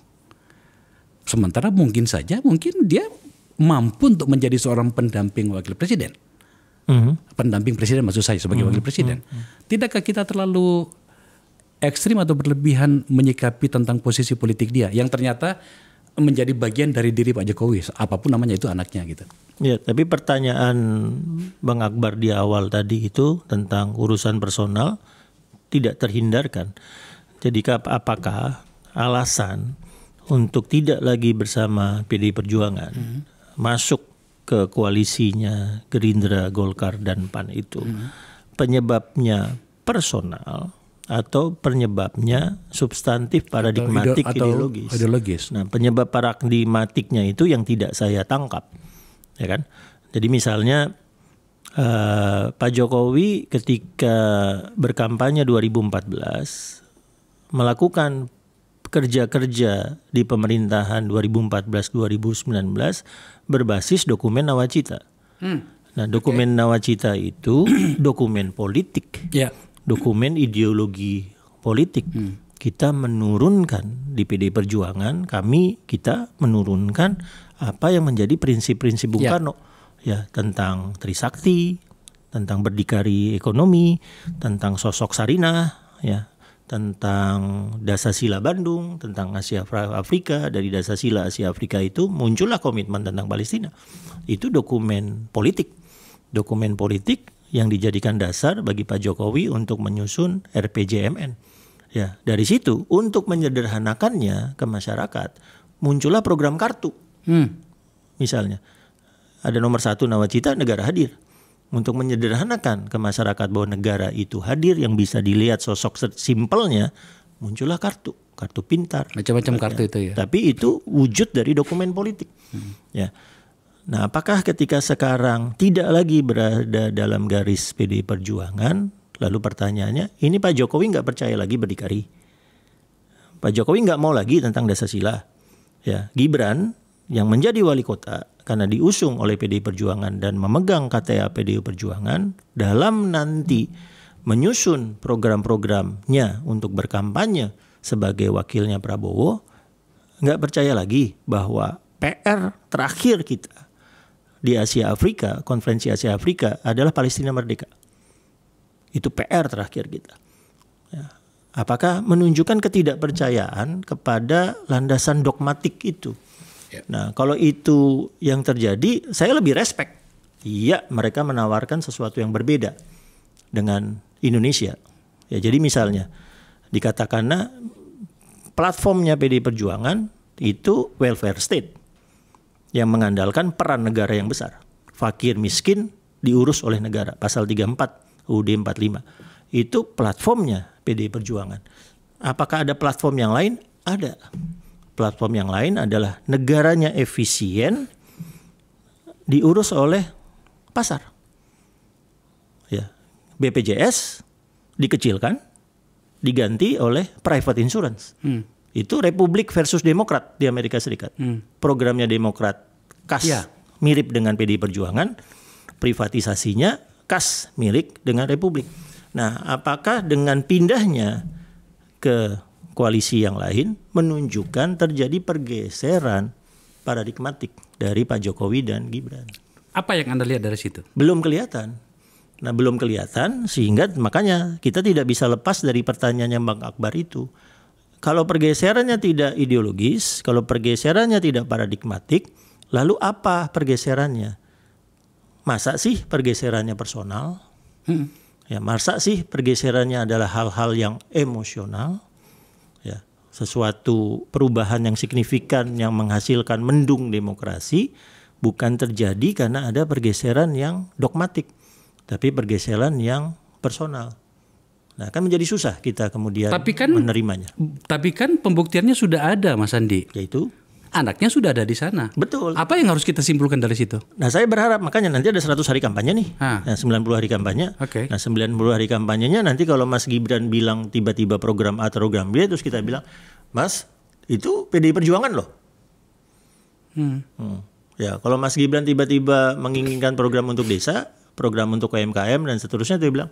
Speaker 2: Sementara mungkin saja dia mampu untuk menjadi seorang pendamping wakil presiden. Pendamping presiden maksud saya sebagai wakil presiden. Tidakkah kita terlalu ekstrim atau berlebihan menyikapi tentang posisi politik dia yang ternyata menjadi bagian dari diri Pak Jokowi, apapun namanya itu anaknya gitu.
Speaker 1: Ya, tapi pertanyaan Bang Akbar di awal tadi itu tentang urusan personal tidak terhindarkan. Jadi apakah alasan untuk tidak lagi bersama PDI Perjuangan masuk ke koalisinya Gerindra, Golkar dan PAN itu penyebabnya personal atau penyebabnya substantif paradigmatik
Speaker 2: atau ideologis.
Speaker 1: Nah, penyebab paradigmatiknya itu yang tidak saya tangkap, ya kan? Jadi misalnya Pak Jokowi ketika berkampanye 2014 melakukan kerja-kerja di pemerintahan 2014-2019 berbasis dokumen Nawacita. Nah, dokumen Nawacita itu dokumen politik, dokumen ideologi politik. Kita menurunkan di PD Perjuangan, kita menurunkan apa yang menjadi prinsip-prinsip Bung Karno, ya, tentang Trisakti, tentang berdikari ekonomi, tentang sosok Sarinah, ya, tentang Dasasila Bandung, tentang Asia Afrika. Dari Dasasila Asia Afrika itu muncullah komitmen tentang Palestina. Itu dokumen politik yang dijadikan dasar bagi Pak Jokowi untuk menyusun RPJMN. Ya, dari situ untuk menyederhanakannya ke masyarakat muncullah program kartu. Misalnya ada nomor 1 Nawacita, negara hadir. Untuk menyederhanakan ke masyarakat bahwa negara itu hadir yang bisa dilihat sosok simpelnya, muncullah kartu pintar.
Speaker 2: Macam-macam kartu itu ya.
Speaker 1: Tapi itu wujud dari dokumen politik. Ya. Nah, apakah ketika sekarang tidak lagi berada dalam garis PDI Perjuangan, lalu pertanyaannya, ini Pak Jokowi nggak percaya lagi berdikari. Pak Jokowi nggak mau lagi tentang Dasasila. Ya, Gibran yang menjadi wali kota karena diusung oleh PDI Perjuangan dan memegang KTA PDI Perjuangan dalam nanti menyusun program-programnya untuk berkampanye sebagai wakilnya Prabowo, nggak percaya lagi bahwa PR terakhir kita di Asia Afrika, konferensi Asia Afrika adalah Palestina Merdeka. Itu PR terakhir kita. Ya. Apakah menunjukkan ketidakpercayaan kepada landasan dogmatik itu? Nah, kalau itu yang terjadi, saya lebih respect. Iya, mereka menawarkan sesuatu yang berbeda dengan Indonesia. Ya, jadi misalnya dikatakannya platformnya PDI Perjuangan itu welfare state yang mengandalkan peran negara yang besar. Fakir miskin diurus oleh negara. Pasal 34 UUD 45. Itu platformnya PDI Perjuangan. Apakah ada platform yang lain? Ada. Platform yang lain adalah negaranya efisien, diurus oleh pasar. Ya, BPJS dikecilkan, diganti oleh private insurance. Itu Republik versus Demokrat di Amerika Serikat. Programnya Demokrat kas mirip dengan PDI Perjuangan, privatisasinya kas milik dengan Republik. Nah, apakah dengan pindahnya ke koalisi yang lain menunjukkan terjadi pergeseran paradigmatik dari Pak Jokowi dan Gibran?
Speaker 2: Apa yang Anda lihat dari situ?
Speaker 1: Belum kelihatan. Nah, belum kelihatan sehingga makanya kita tidak bisa lepas dari pertanyaannya Bang Akbar itu. Kalau pergeserannya tidak ideologis, kalau pergeserannya tidak paradigmatik, lalu apa pergeserannya? Masa sih pergeserannya personal? Ya, masa sih pergeserannya adalah hal-hal yang emosional? Ya, sesuatu perubahan yang signifikan yang menghasilkan mendung demokrasi bukan terjadi karena ada pergeseran yang dogmatik, tapi pergeseran yang personal. Nah, kan menjadi susah kita kemudian menerimanya.
Speaker 2: Tapi kan pembuktiannya sudah ada, Mas Andi.
Speaker 1: Yaitu?
Speaker 2: Anaknya sudah ada di sana.
Speaker 1: Betul.
Speaker 2: Apa yang harus kita simpulkan dari situ?
Speaker 1: Nah, saya berharap makanya nanti ada 100 hari kampanye nih. Nah, 90 hari kampanye. Nah, 90 hari kampanyenya nanti kalau Mas Gibran bilang tiba-tiba program A atau program B, terus kita bilang, Mas, itu PDI Perjuangan loh. Ya, kalau Mas Gibran tiba-tiba menginginkan program untuk desa, program untuk UMKM dan seterusnya, dia bilang,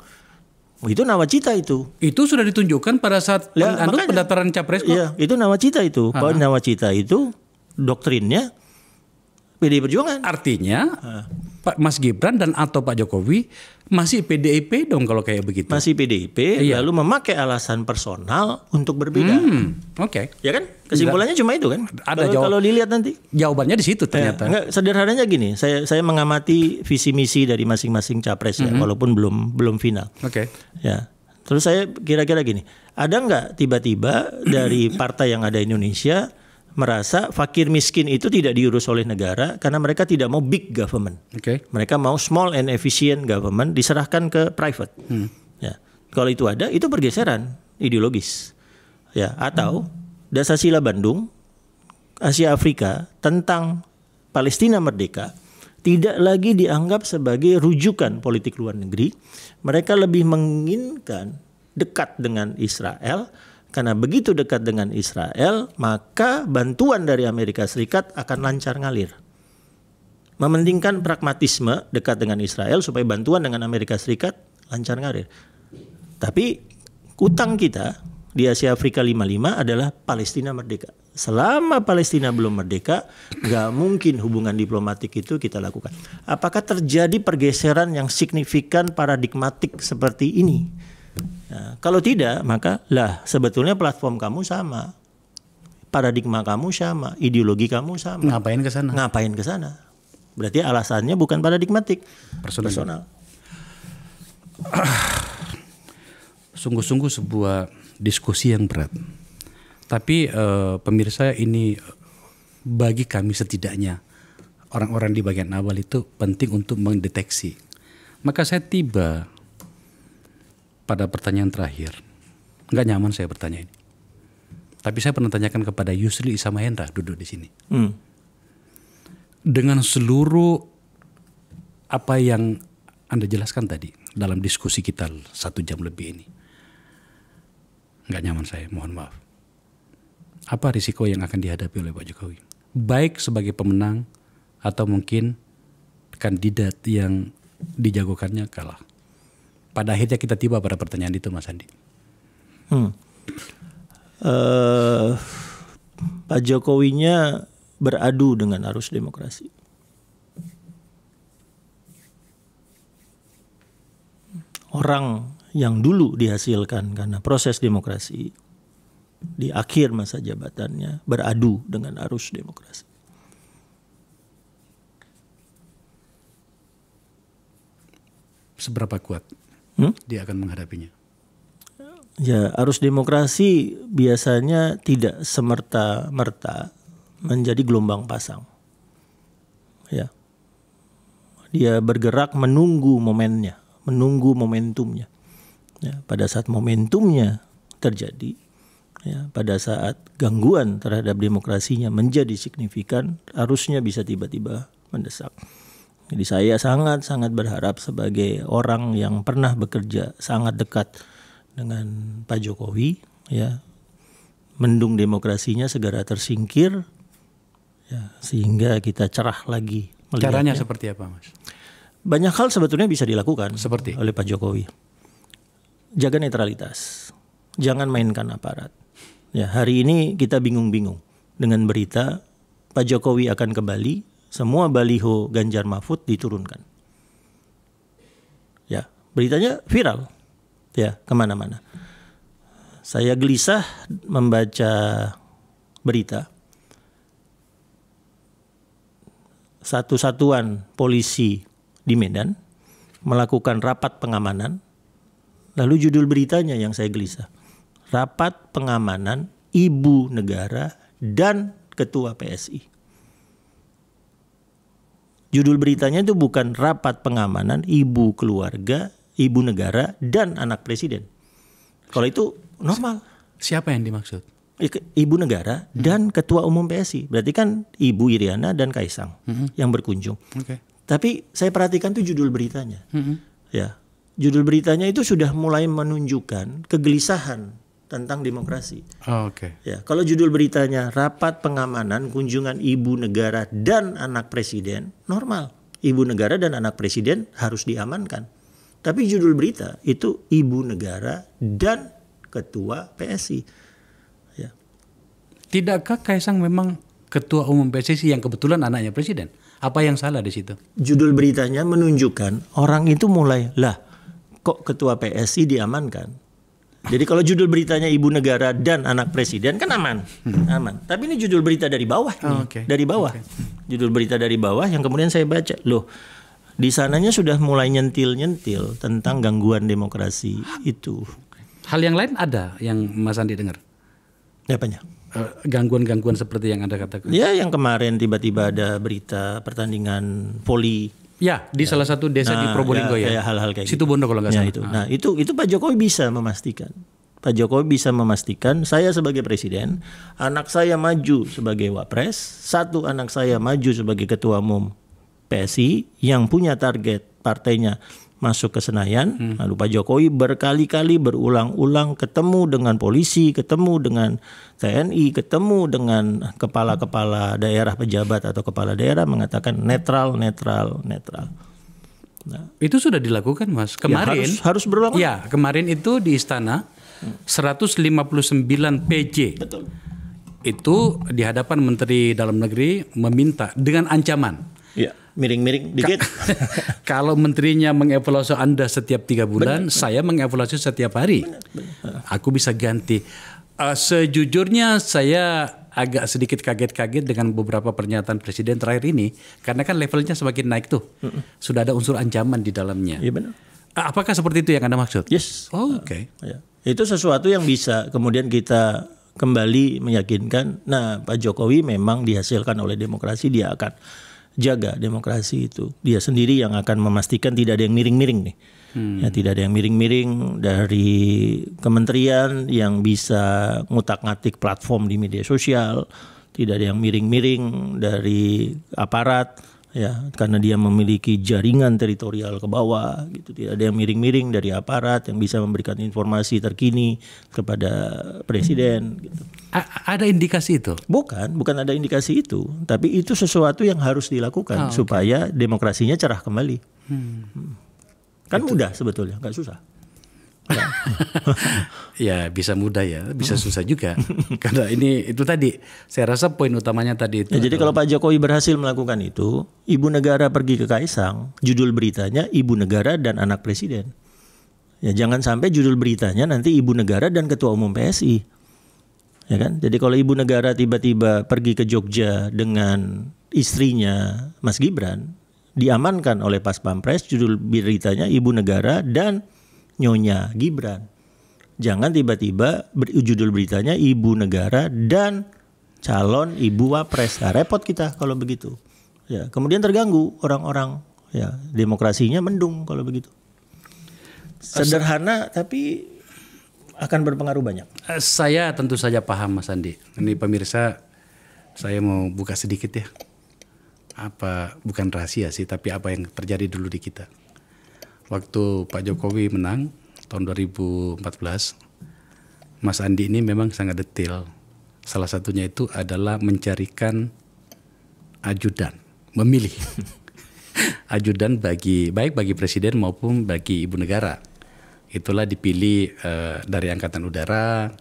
Speaker 1: oh, itu Nawacita itu.
Speaker 2: Itu sudah ditunjukkan pada saat pendaftaran capres kok.
Speaker 1: Iya, itu Nawacita itu. Bahwa Nawacita itu doktrinnya PDI Perjuangan.
Speaker 2: Artinya Pak Mas Gibran dan atau Pak Jokowi masih PDIP dong kalau kayak begitu.
Speaker 1: Masih PDIP, lalu memakai alasan personal untuk berbeda. Ya kan? Kesimpulannya cuma itu kan? Kalau dilihat nanti.
Speaker 2: Jawabannya di situ ternyata.
Speaker 1: Enggak, sederhananya gini, saya mengamati visi misi dari masing-masing capres ya, walaupun belum final. Ya. Terus saya kira-kira gini, ada nggak tiba-tiba dari partai yang ada di Indonesia merasa fakir miskin itu tidak diurus oleh negara karena mereka tidak mau big government. Mereka mau small and efficient government diserahkan ke private. Ya. Kalau itu ada, itu pergeseran ideologis. Ya, atau Dasasila Bandung, Asia Afrika tentang Palestina Merdeka tidak lagi dianggap sebagai rujukan politik luar negeri. Mereka lebih menginginkan dekat dengan Israel, karena begitu dekat dengan Israel, maka bantuan dari Amerika Serikat akan lancar ngalir. Mementingkan pragmatisme dekat dengan Israel supaya bantuan dengan Amerika Serikat lancar ngalir. Tapi utang kita di Asia Afrika 55 adalah Palestina merdeka. Selama Palestina belum merdeka, nggak mungkin hubungan diplomatik itu kita lakukan. Apakah terjadi pergeseran yang signifikan paradigmatik seperti ini? Nah, kalau tidak, maka sebetulnya platform kamu sama, paradigma kamu sama, ideologi kamu sama.
Speaker 2: Ngapain ke sana?
Speaker 1: Ngapain ke sana? Berarti alasannya bukan paradigmatik, personal.
Speaker 2: Sungguh-sungguh sebuah diskusi yang berat. Tapi pemirsa, ini bagi kami setidaknya orang-orang di bagian awal itu penting untuk mendeteksi. Maka saya tiba pada pertanyaan terakhir. Nggak nyaman saya bertanya ini. Tapi saya pernah tanyakan kepada Yusril Issamahendra duduk di sini. Dengan seluruh apa yang Anda jelaskan tadi dalam diskusi kita 1 jam lebih ini. Nggak nyaman saya, mohon maaf. Apa risiko yang akan dihadapi oleh Pak Jokowi? Baik sebagai pemenang atau mungkin kandidat yang dijagokannya kalah. Pada akhirnya kita tiba pada pertanyaan itu, Mas Andi.
Speaker 1: Pak Jokowinya beradu dengan arus demokrasi. Orang yang dulu dihasilkan karena proses demokrasi di akhir masa jabatannya beradu dengan arus demokrasi.
Speaker 2: Seberapa kuat dia akan menghadapinya?
Speaker 1: Ya, arus demokrasi biasanya tidak semerta-merta menjadi gelombang pasang. Ya. Dia bergerak menunggu momennya, menunggu momentumnya. Ya, pada saat momentumnya terjadi, ya, pada saat gangguan terhadap demokrasinya menjadi signifikan, arusnya bisa tiba-tiba mendesak. Jadi saya sangat-sangat berharap sebagai orang yang pernah bekerja sangat dekat dengan Pak Jokowi, ya, mendung demokrasinya segera tersingkir, ya, sehingga kita cerah lagi melihatnya.
Speaker 2: Caranya seperti apa, Mas?
Speaker 1: Banyak hal sebetulnya bisa dilakukan
Speaker 2: Seperti?
Speaker 1: oleh Pak Jokowi. Jaga netralitas, jangan mainkan aparat. Ya, hari ini kita bingung-bingung dengan berita Pak Jokowi akan ke Bali, semua baliho Ganjar Mahfud diturunkan. Ya, beritanya viral, ya, kemana-mana. Saya gelisah membaca berita. Satu satuan polisi di Medan melakukan rapat pengamanan. Lalu judul beritanya yang saya gelisah. Rapat pengamanan ibu negara dan ketua PSI. Judul beritanya itu bukan rapat pengamanan ibu keluarga, ibu negara dan anak presiden. Kalau itu normal.
Speaker 2: Siapa yang dimaksud?
Speaker 1: Ibu negara dan ketua umum PSI. Berarti kan Ibu Iriana dan Kaisang yang berkunjung.
Speaker 2: Okay.
Speaker 1: Tapi saya perhatikan tuh judul beritanya. Ya, judul beritanya itu sudah mulai menunjukkan kegelisahan tentang demokrasi.
Speaker 2: Oh, oke.
Speaker 1: Ya, kalau judul beritanya rapat pengamanan kunjungan ibu negara dan anak presiden, normal. Ibu negara dan anak presiden harus diamankan. Tapi judul berita itu ibu negara dan ketua PSI. Ya.
Speaker 2: Tidakkah Kaisang memang ketua umum PSSI yang kebetulan anaknya presiden? Apa yang salah di situ?
Speaker 1: Judul beritanya menunjukkan orang itu mulai, kok ketua PSI diamankan? Jadi kalau judul beritanya ibu negara dan anak presiden kan aman. Aman. Tapi ini judul berita dari bawah nih. Dari bawah. Judul berita dari bawah yang kemudian saya baca. Loh, di sananya sudah mulai nyentil-nyentil tentang gangguan demokrasi itu.
Speaker 2: Hal yang lain ada yang Mas Andi dengar?
Speaker 1: Apanya?
Speaker 2: Gangguan-gangguan seperti yang Anda katakan.
Speaker 1: Ya, yang kemarin tiba-tiba ada berita pertandingan voli.
Speaker 2: Ya, di salah satu desa di Probolinggo ya.
Speaker 1: Kayak hal-hal kayak
Speaker 2: Situ Bondo kalau nggak salah.
Speaker 1: Itu. Nah, itu Pak Jokowi bisa memastikan. Pak Jokowi bisa memastikan saya sebagai presiden, anak saya maju sebagai wapres, satu anak saya maju sebagai ketua umum PSI yang punya target partainya masuk ke Senayan. Lalu Pak Jokowi berkali-kali berulang-ulang ketemu dengan polisi, ketemu dengan TNI, ketemu dengan kepala-kepala daerah, pejabat atau kepala daerah, mengatakan netral. Nah,
Speaker 2: Itu sudah dilakukan, Mas. Kemarin
Speaker 1: harus berulang.
Speaker 2: Ya, kemarin itu di istana 159 PJ.
Speaker 1: Betul.
Speaker 2: Itu di hadapan Menteri Dalam Negeri meminta dengan ancaman.
Speaker 1: Ya, miring-miring dikit.
Speaker 2: Kalau menterinya mengevaluasi Anda setiap 3 bulan, saya mengevaluasi setiap hari. Aku bisa ganti. Sejujurnya saya agak sedikit kaget-kaget dengan beberapa pernyataan Presiden terakhir ini, karena kan levelnya semakin naik tuh. Sudah ada unsur ancaman di dalamnya.
Speaker 1: Iya benar.
Speaker 2: Apakah seperti itu yang Anda maksud?
Speaker 1: Yes.
Speaker 2: Oh, oke.
Speaker 1: Ya. Itu sesuatu yang bisa kemudian kita kembali meyakinkan. Nah, Pak Jokowi memang dihasilkan oleh demokrasi, dia akan jaga demokrasi itu. Dia sendiri yang akan memastikan tidak ada yang miring-miring nih. Ya, tidak ada yang miring-miring dari kementerian yang bisa ngutak-ngatik platform di media sosial, tidak ada yang miring-miring dari aparat, ya, karena dia memiliki jaringan teritorial ke bawah, gitu. Tidak ada yang miring-miring dari aparat yang bisa memberikan informasi terkini kepada presiden, gitu.
Speaker 2: Ada indikasi itu?
Speaker 1: Bukan ada indikasi itu, tapi itu sesuatu yang harus dilakukan supaya demokrasinya cerah kembali. Kan mudah sebetulnya, nggak susah.
Speaker 2: Ya bisa mudah ya, bisa susah juga. Karena itu tadi, saya rasa poin utamanya tadi itu.
Speaker 1: Ya, jadi kalau Pak Jokowi berhasil melakukan itu, Ibu Negara pergi ke Kaisang, judul beritanya Ibu Negara dan Anak Presiden. Ya, jangan sampai judul beritanya nanti Ibu Negara dan Ketua Umum PSI. Ya kan? Jadi kalau Ibu Negara tiba-tiba pergi ke Jogja dengan istrinya Mas Gibran, diamankan oleh Pas Pampres, judul beritanya Ibu Negara dan Nyonya Gibran. Jangan tiba-tiba judul beritanya Ibu Negara dan calon Ibu Wapres. Nah, repot kita kalau begitu. Ya, kemudian terganggu orang-orang. Ya, demokrasinya mendung kalau begitu. Sederhana tapi akan berpengaruh banyak.
Speaker 2: Saya tentu saja paham, Mas Andi. Ini pemirsa, saya mau buka sedikit ya. Bukan rahasia sih, tapi apa yang terjadi dulu di kita. Waktu Pak Jokowi menang tahun 2014, Mas Andi ini memang sangat detail. Salah satunya itu adalah mencarikan ajudan, memilih ajudan baik bagi presiden maupun bagi ibu negara. Itulah dipilih dari Angkatan Udara,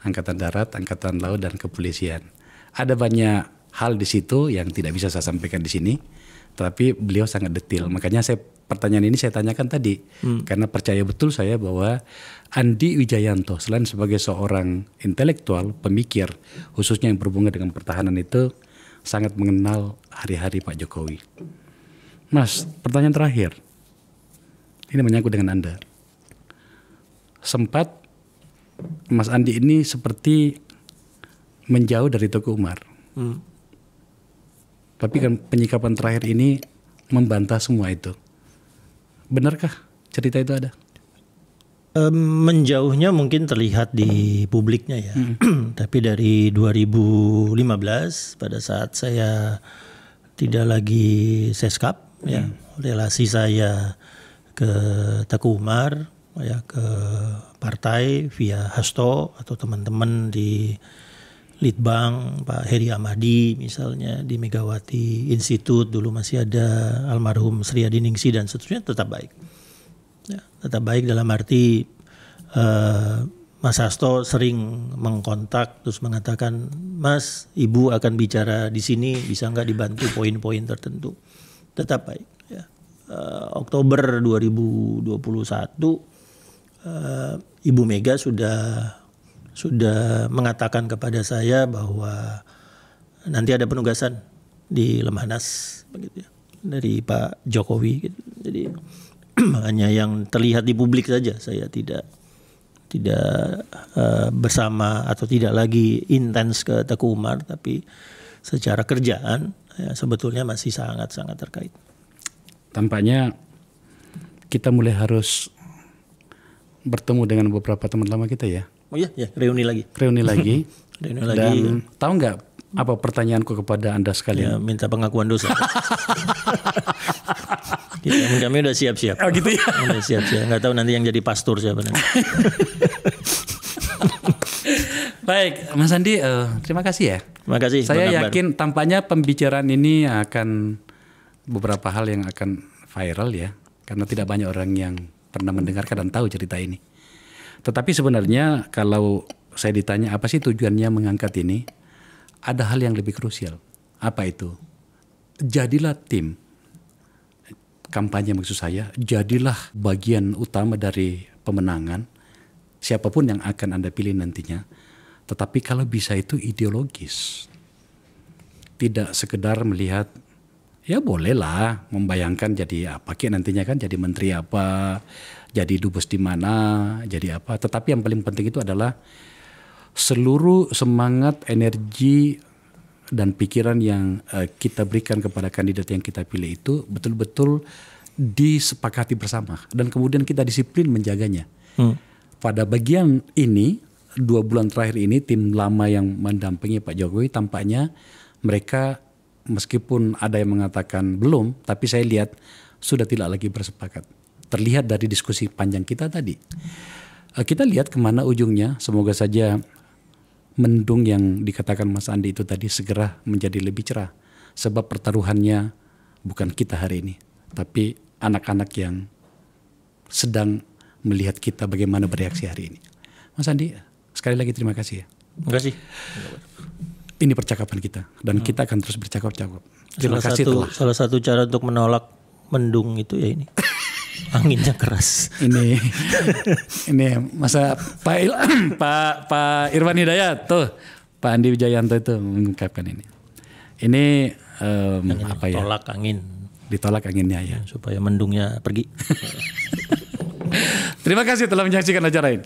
Speaker 2: Angkatan Darat, Angkatan Laut, dan Kepolisian. Ada banyak hal di situ yang tidak bisa saya sampaikan di sini, tapi beliau sangat detail. Makanya pertanyaan ini saya tanyakan tadi, karena percaya betul saya bahwa Andi Wijayanto selain sebagai seorang intelektual, pemikir, khususnya yang berhubungan dengan pertahanan itu, sangat mengenal hari-hari Pak Jokowi. Mas, pertanyaan terakhir, ini menyangkut dengan Anda. Sempat Mas Andi ini seperti menjauh dari Teguh Umar. Tapi kan penyikapan terakhir ini membantah semua itu. Benarkah cerita itu ada?
Speaker 1: Menjauhnya mungkin terlihat di publiknya ya. Tapi dari 2015 pada saat saya tidak lagi seskap, ya, relasi saya ke Teguh Umar, ya, ke partai via Hasto atau teman-teman di Litbang, Pak Heri Amadi misalnya, di Megawati Institute dulu masih ada almarhum Sri Adiningsi dan seterusnya, tetap baik. Ya, tetap baik dalam arti Mas Hasto sering mengkontak terus mengatakan, Mas, Ibu akan bicara di sini, bisa nggak dibantu poin-poin tertentu. Tetap baik. Ya. Oktober 2021 Ibu Mega sudah mengatakan kepada saya bahwa nanti ada penugasan di Lemhanas begitu ya, dari Pak Jokowi gitu. Jadi hanya yang terlihat di publik saja, saya tidak bersama atau tidak lagi intens ke Teguh Umar, tapi secara kerjaan ya, sebetulnya masih sangat-sangat terkait.
Speaker 2: Tampaknya kita mulai harus bertemu dengan beberapa teman lama kita ya.
Speaker 1: Oh iya, ya, reuni lagi.
Speaker 2: Dan tahu nggak Apa pertanyaanku kepada Anda sekalian?
Speaker 1: Ya, minta pengakuan dosa. Kami udah siap-siap.
Speaker 2: Oh gitu ya.
Speaker 1: Udah siap-siap. Nggak tahu nanti yang jadi pastor siapa nanti.
Speaker 2: Baik, Mas Andi, terima kasih ya.
Speaker 1: Terima kasih.
Speaker 2: Saya
Speaker 1: Bang Akbar.
Speaker 2: yakin tampaknya pembicaraan ini akan beberapa hal yang akan viral ya, karena tidak banyak orang yang pernah mendengarkan dan tahu cerita ini. Tetapi sebenarnya kalau saya ditanya apa sih tujuannya mengangkat ini, ada hal yang lebih krusial. Apa itu? Jadilah tim kampanye, maksud saya, jadilah bagian utama dari pemenangan siapapun yang akan Anda pilih nantinya. Tetapi kalau bisa itu ideologis. Tidak sekedar melihat, ya bolehlah membayangkan jadi apa kayak nantinya kan, jadi menteri apa, jadi dubes di mana, jadi apa. Tetapi yang paling penting itu adalah seluruh semangat, energi, dan pikiran yang kita berikan kepada kandidat yang kita pilih itu betul-betul disepakati bersama. Dan kemudian kita disiplin menjaganya. Pada bagian ini, 2 bulan terakhir ini tim lama yang mendampingi Pak Jokowi tampaknya mereka meskipun ada yang mengatakan belum, tapi saya lihat sudah tidak lagi bersepakat. Terlihat dari diskusi panjang kita tadi. Kita lihat kemana ujungnya, semoga saja mendung yang dikatakan Mas Andi itu tadi segera menjadi lebih cerah. Sebab pertaruhannya bukan kita hari ini, tapi anak-anak yang sedang melihat kita bagaimana bereaksi hari ini. Mas Andi, sekali lagi terima kasih ya.
Speaker 1: Terima kasih.
Speaker 2: Ini percakapan kita dan kita akan terus bercakap-cakap. Terima kasih
Speaker 1: salah satu cara untuk menolak mendung itu ya ini. Anginnya keras.
Speaker 2: Ini masa Pak Irwan Hidayat tuh, Pak Andi Wijayanto itu mengungkapkan ini. Ini apa ya?
Speaker 1: Tolak angin.
Speaker 2: Ditolak anginnya ya.
Speaker 1: Supaya mendungnya pergi.
Speaker 2: Terima kasih telah menyaksikan acara ini.